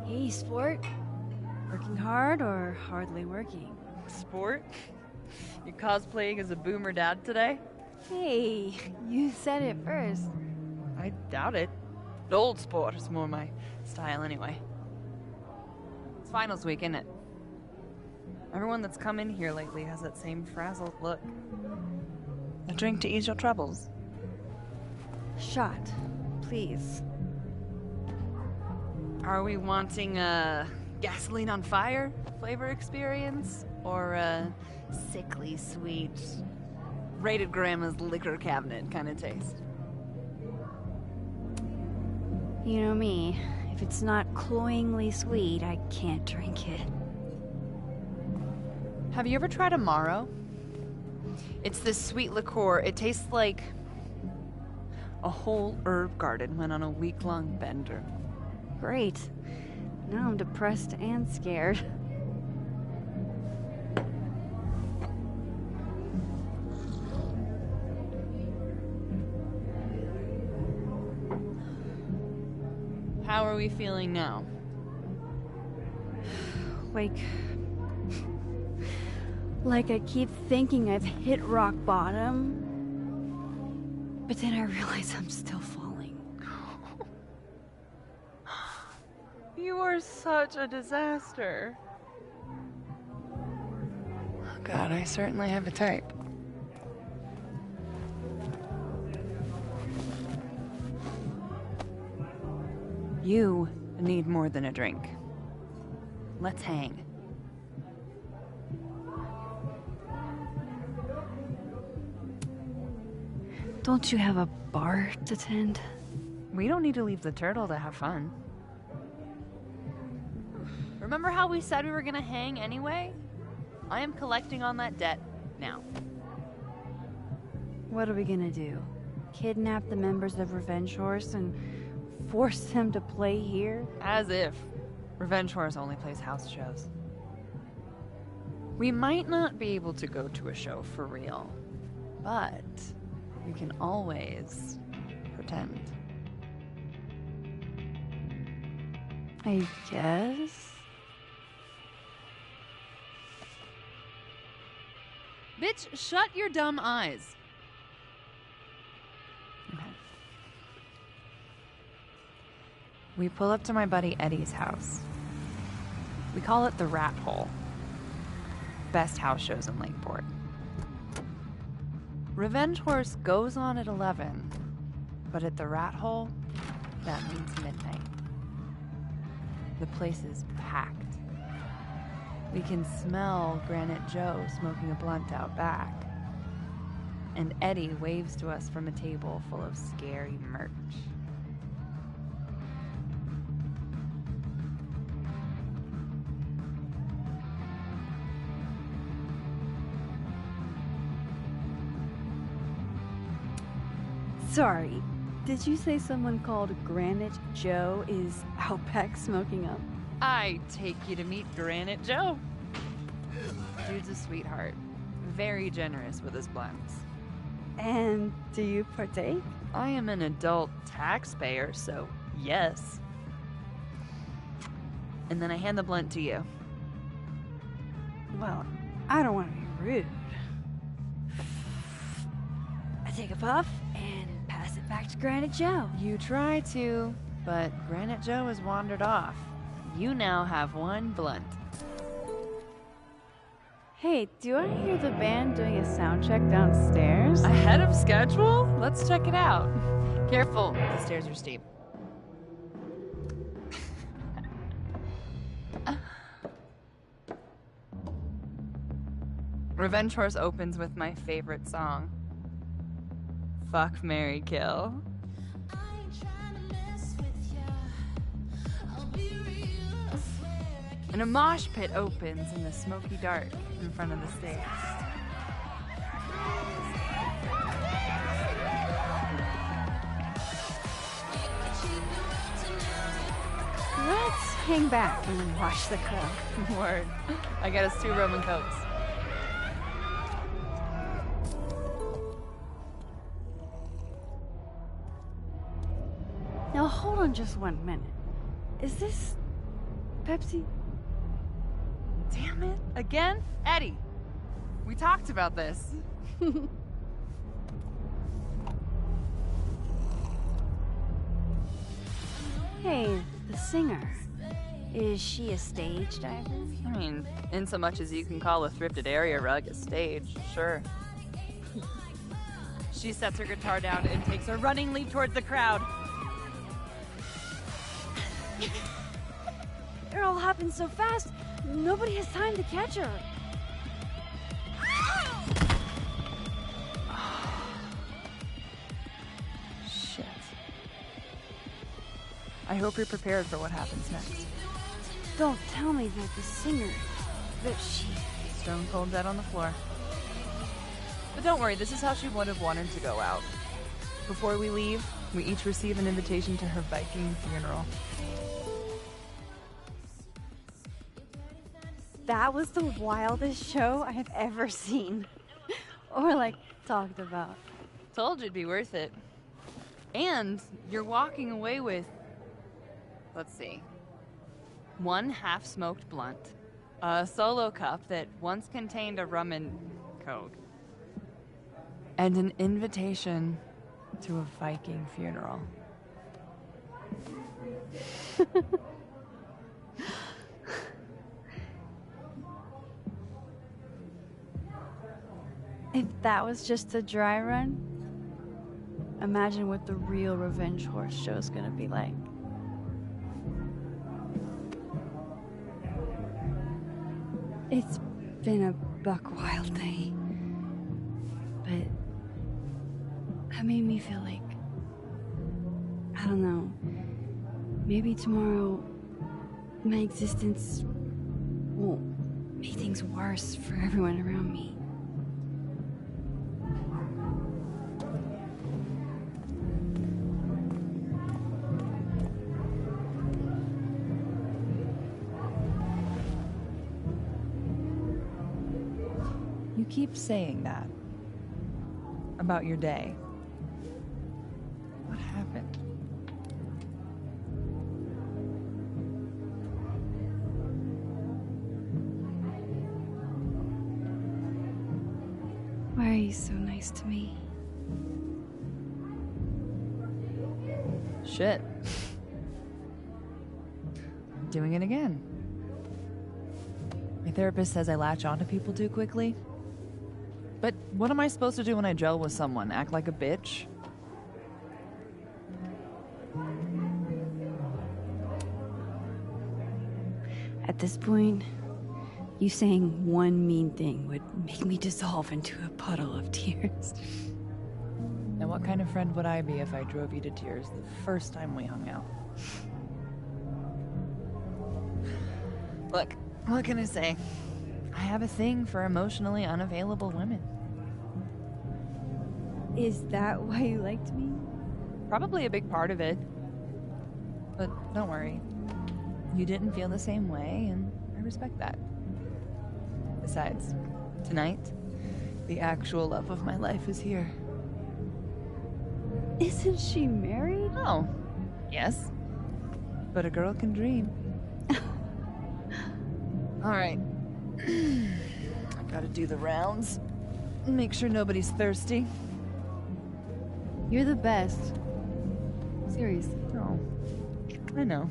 Hey, sport. Working hard or hardly working? Sport? You cosplaying as a boomer dad today? Hey, you said it first. I doubt it. The old sport is more my style anyway. It's finals week, isn't it? Everyone that's come in here lately has that same frazzled look. A drink to ease your troubles. Shot, please. Are we wanting a gasoline on fire flavor experience? Or a sickly sweet, rated grandma's liquor cabinet kind of taste? You know me. If it's not cloyingly sweet, I can't drink it. Have you ever tried Amaro? It's this sweet liqueur. It tastes like a whole herb garden went on a week-long bender. Great. Now I'm depressed and scared. How are we feeling now? Like I keep thinking I've hit rock bottom, but then I realize I'm still falling. You are such a disaster. Oh God, I certainly have a type. You need more than a drink. Let's hang. Don't you have a bar to tend? We don't need to leave the turtle to have fun. Remember how we said we were gonna hang anyway? I am collecting on that debt now. What are we gonna do? Kidnap the members of Revenge Horse and force them to play here? As if. Revenge Horse only plays house shows. We might not be able to go to a show for real, but we can always pretend. I guess? Bitch, shut your dumb eyes. Okay. We pull up to my buddy Eddie's house. We call it the Rat Hole. Best house shows in Lakeport. Revenge Horse goes on at 11, but at the Rat Hole, that means midnight. The place is packed. We can smell Granite Joe smoking a blunt out back. And Eddie waves to us from a table full of scary merch. Sorry, did you say someone called Granite Joe is out back smoking up? I take you to meet Granite Joe. Dude's a sweetheart. Very generous with his blunts. And do you partake? I am an adult taxpayer, so yes. And then I hand the blunt to you. Well, I don't want to be rude. I take a puff and pass it back to Granite Joe. You try to, but Granite Joe has wandered off. You now have one blunt. Hey, do I hear the band doing a sound check downstairs? Ahead of schedule? Let's check it out. Careful, the stairs are steep. Revenge Horse opens with my favorite song. Fuck, marry, kill. And a mosh pit opens in the smoky dark in front of the stage. Let's hang back and watch the crowd. Word. I got us 2 rum and cokes. Now hold on just 1 minute. Is this Pepsi? Damn it. Again? Eddie, we talked about this. Hey, the singer. Is she a stage diver? I mean, in so much as you can call a thrifted area rug a stage, sure. She sets her guitar down and takes a running leap towards the crowd. It all happened so fast, nobody has time to catch her. Shit. I hope you're prepared for what happens next. Don't tell me that the singer, that she... Stone cold dead on the floor. But don't worry, this is how she would have wanted to go out. Before we leave, we each receive an invitation to her Viking funeral. That was the wildest show I have ever seen. Or, like, talked about. Told you it'd be worth it. And you're walking away with, let's see, 1 half-smoked blunt, a solo cup that once contained a rum and coke, and an invitation to a Viking funeral. If that was just a dry run, imagine what the real Revenge Horse show's gonna be like. It's been a buck wild day, but that made me feel like, I don't know, maybe tomorrow my existence won't make things worse for everyone around me. You keep saying that. About your day. What happened? Why are you so nice to me? Shit. Doing it again. My therapist says I latch onto people too quickly. But what am I supposed to do when I gel with someone? Act like a bitch? At this point, you saying one mean thing would make me dissolve into a puddle of tears. And what kind of friend would I be if I drove you to tears the first time we hung out? Look, what can I say? I have a thing for emotionally unavailable women. Is that why you liked me? Probably a big part of it. But don't worry. You didn't feel the same way, and I respect that. Besides, tonight, the actual love of my life is here. Isn't she married? Oh, yes. But a girl can dream. All right. I gotta do the rounds. Make sure nobody's thirsty. You're the best. Seriously. Oh, I know.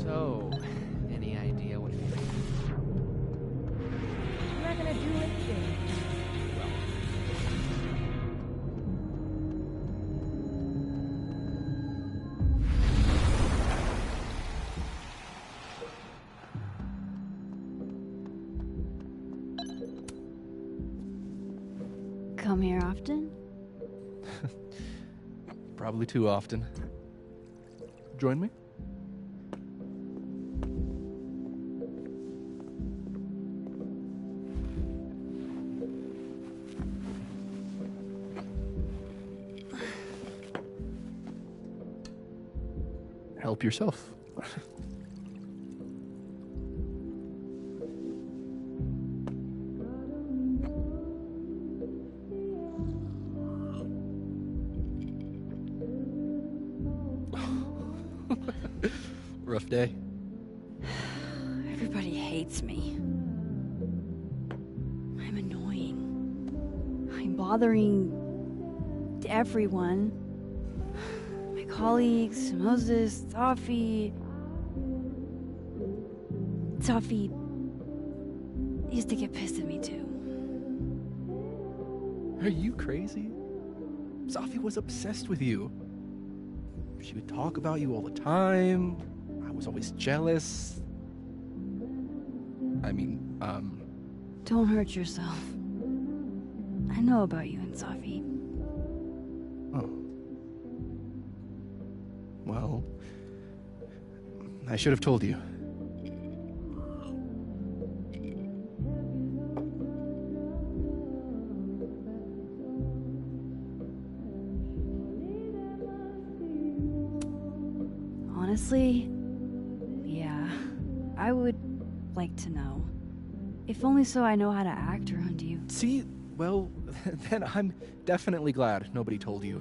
So, any idea what you think? I'm not gonna do anything. Come here often? Probably too often. Join me? Help yourself. Rough day. Everybody hates me. I'm annoying. I'm bothering everyone. My colleagues, Moses, Safi. Safi used to get pissed at me too. Are you crazy? Safi was obsessed with you. She would talk about you all the time. I was always jealous. I mean, Don't hurt yourself. I know about you and Safi. Oh. Well, I should have told you. Honestly, yeah, I would like to know. If only so I know how to act around you. See, well, then I'm definitely glad nobody told you.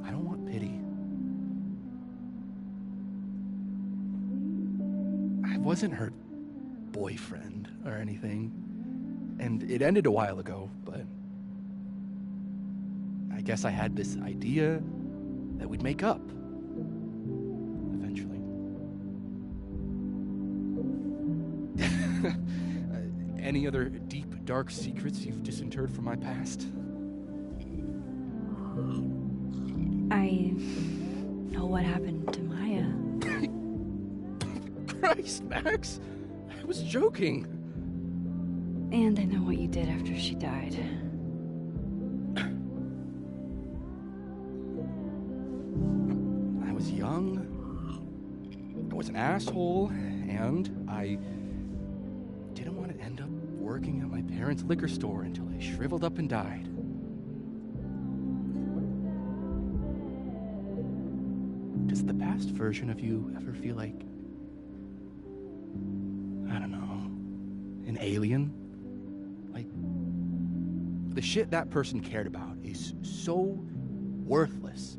I don't want pity. I wasn't her boyfriend or anything, and it ended a while ago, but I guess I had this idea that we'd make up. Eventually. Any other deep, dark secrets you've disinterred from my past? I know what happened to Maya. Christ, Max! I was joking. And I know what you did after she died. I was young. I was an asshole, and I didn't want to end up working at my parents' liquor store until I shriveled up and died. Does the past version of you ever feel like, I don't know, an alien? Like, the shit that person cared about is so worthless,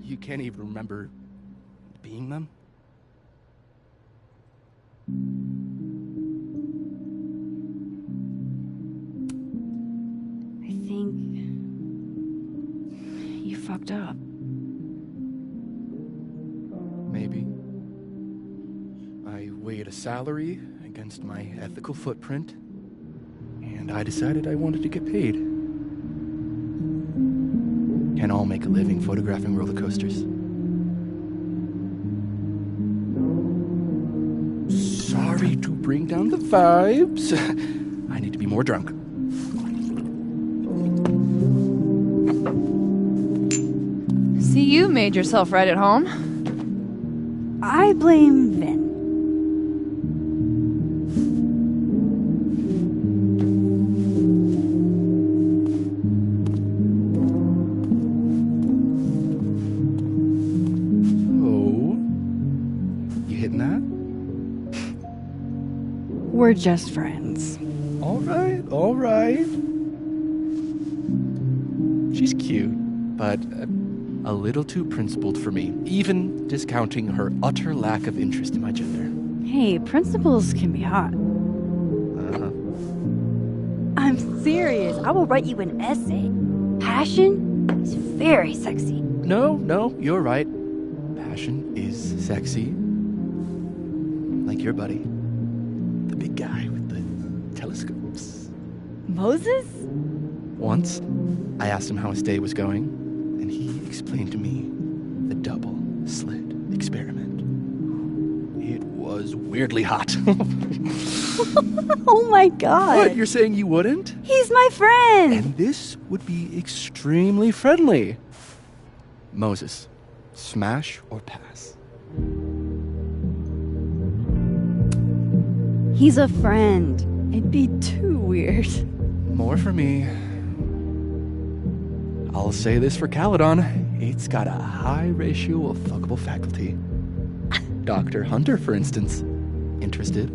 you can't even remember being them? I think you fucked up. Maybe. I weighed a salary against my ethical footprint, and I decided I wanted to get paid. Can all make a living photographing roller coasters. Sorry to bring down the vibes. I need to be more drunk. See, you made yourself right at home. I blame Vin. We're just friends. All right. She's cute, but a little too principled for me, even discounting her utter lack of interest in my gender. Hey, principles can be hot. I'm serious. I will write you an essay. Passion is very sexy. No, you're right. Passion is sexy. Like your buddy. The big guy with the telescopes. Moses? Once, I asked him how his day was going, and he explained to me the double slit experiment. It was weirdly hot. Oh my god. What, you're saying you wouldn't? He's my friend! And this would be extremely friendly. Moses, smash or pass? He's a friend. It'd be too weird. More for me. I'll say this for Caledon. It's got a high ratio of fuckable faculty. Dr. Hunter, for instance. Interested?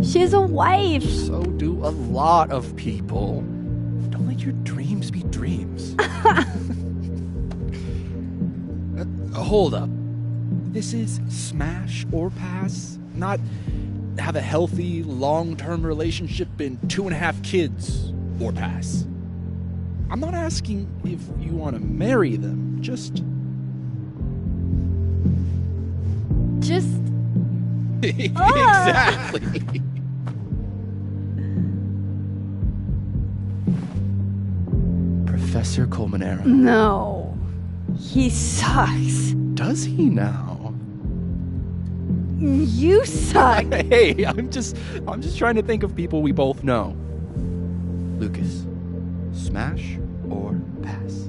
She has a wife. So do a lot of people. Don't let your dreams be dreams. Hold up. This is smash or pass, not have a healthy, long-term relationship and 2.5 kids or pass. I'm not asking if you want to marry them, just... Exactly. Professor Colmenero. No. He sucks. Does he now? You suck. Hey, I'm just trying to think of people we both know. Lucas, smash or pass?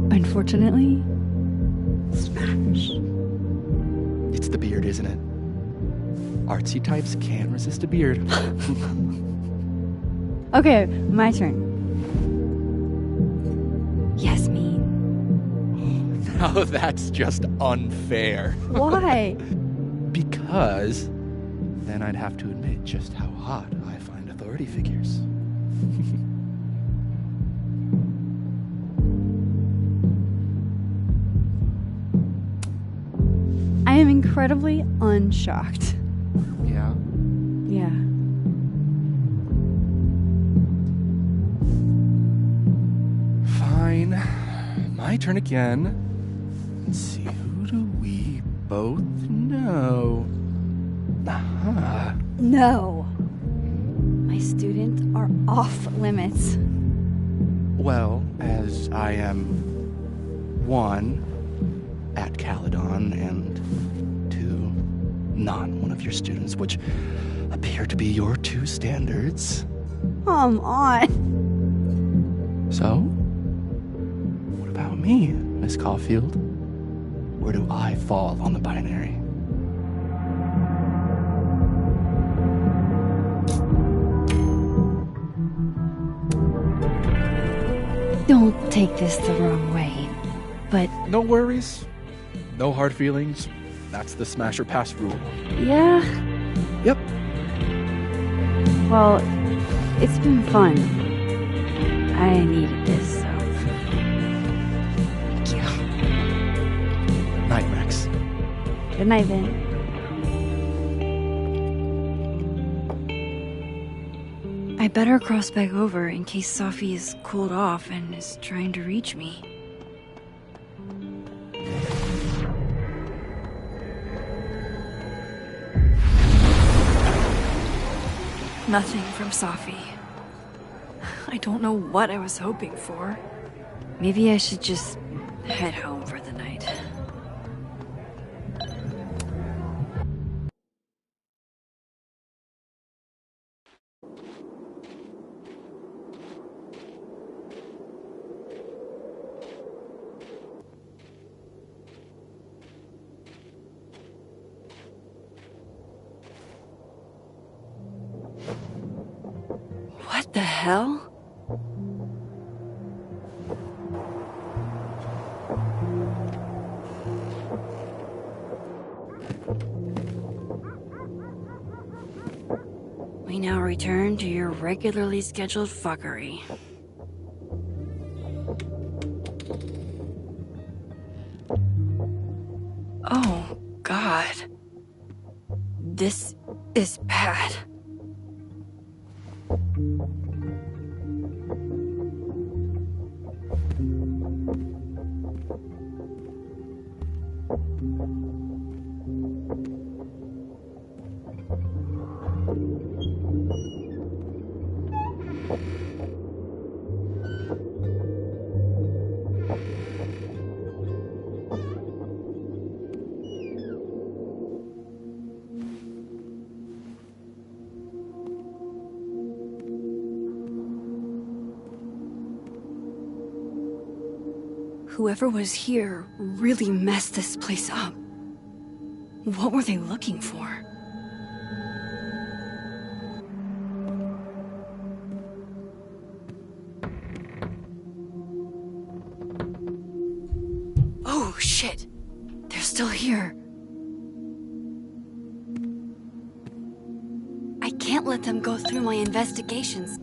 Unfortunately, smash. It's the beard, isn't it? Artsy types can't resist a beard. Okay, my turn. Yasmin. Now that's just unfair. Why? Because then I'd have to admit just how hot I find authority figures. I am incredibly unshocked. Yeah? Yeah. Fine. My turn again. Let's see, who do we both know? Aha. No. My students are off limits. Well, as I am 1, at Caledon, and 2, not one of your students, which appear to be your 2 standards. Come on. So, what about me, Miss Caulfield? Where do I fall on the binary? Don't take this the wrong way, but... No worries. No hard feelings. That's the smash or pass rule. Yeah? Yep. Well, it's been fun. I needed this, so... Thank you. Night, Max. Good night, Vin. I better cross back over in case Safi is cooled off and is trying to reach me. Nothing from Safi. I don't know what I was hoping for. Maybe I should just head home for the night. What the hell? We now return to your regularly scheduled fuckery. Oh, God. This is bad. Whoever was here really messed this place up. What were they looking for? Oh, shit. They're still here. I can't let them go through my investigations.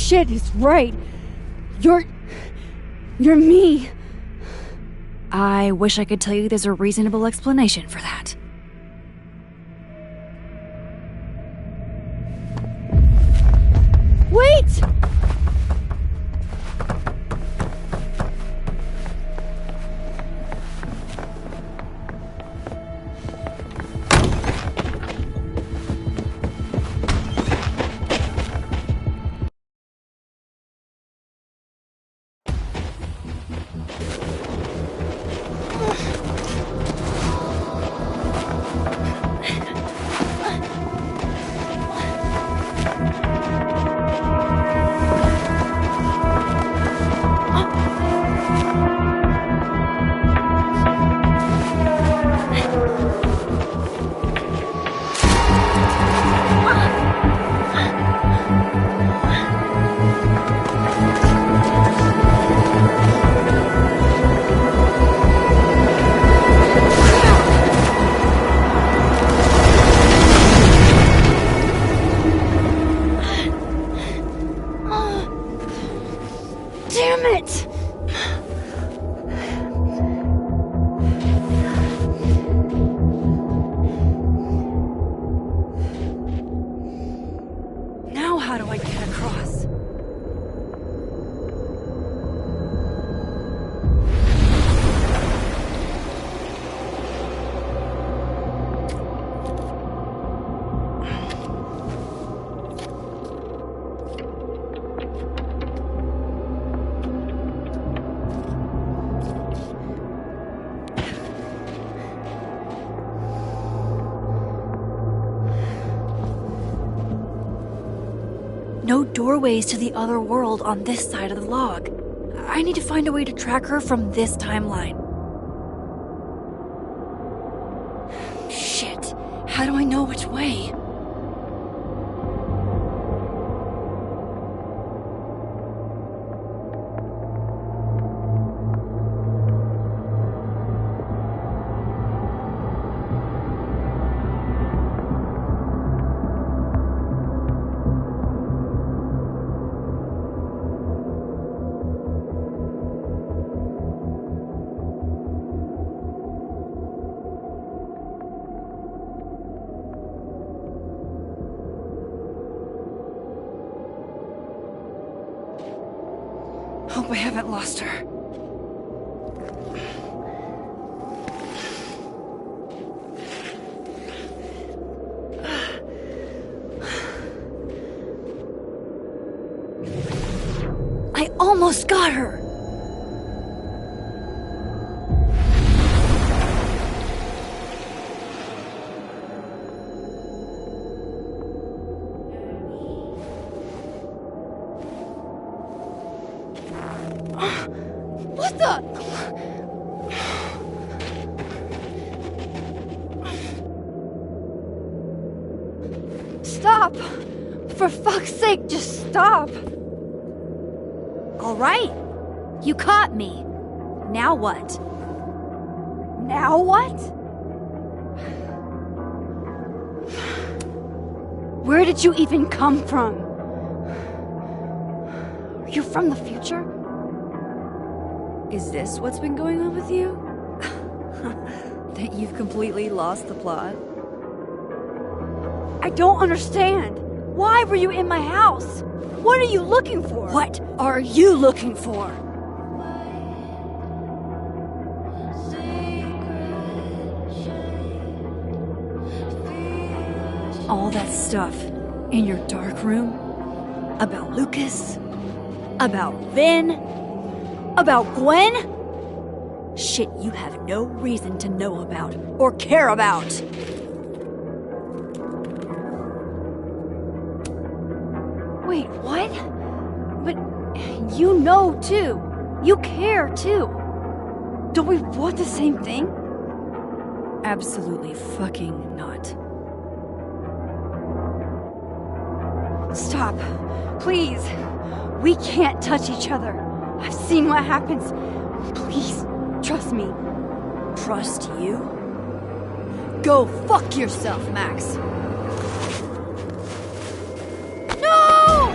Shit is right. You're me. I wish I could tell you there's a reasonable explanation for that. Wait! no doorways to the other world on this side of the log. I need to find a way to track her from this timeline. Shit, how do I know which way? Hope I haven't lost her. I almost got her! What the? Stop! For fuck's sake, just stop! All right. You caught me. Now what? Now what? Where did you even come from? Are you from the future? Is this what's been going on with you? That you've completely lost the plot? I don't understand. Why were you in my house? What are you looking for? What are you looking for? All that stuff in your dark room? About Lucas? About Vin? About Gwen? Shit you have no reason to know about or care about. Wait, what? But you know too. You care too. Don't we want the same thing? Absolutely fucking not. Stop. Please. We can't touch each other. I've seen what happens. Please, trust me. Trust you? Go fuck yourself, Max. No!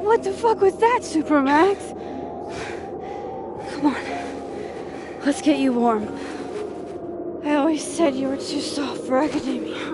What the fuck was that, Supermax? Come on. Let's get you warm. I always said you were too soft for academia.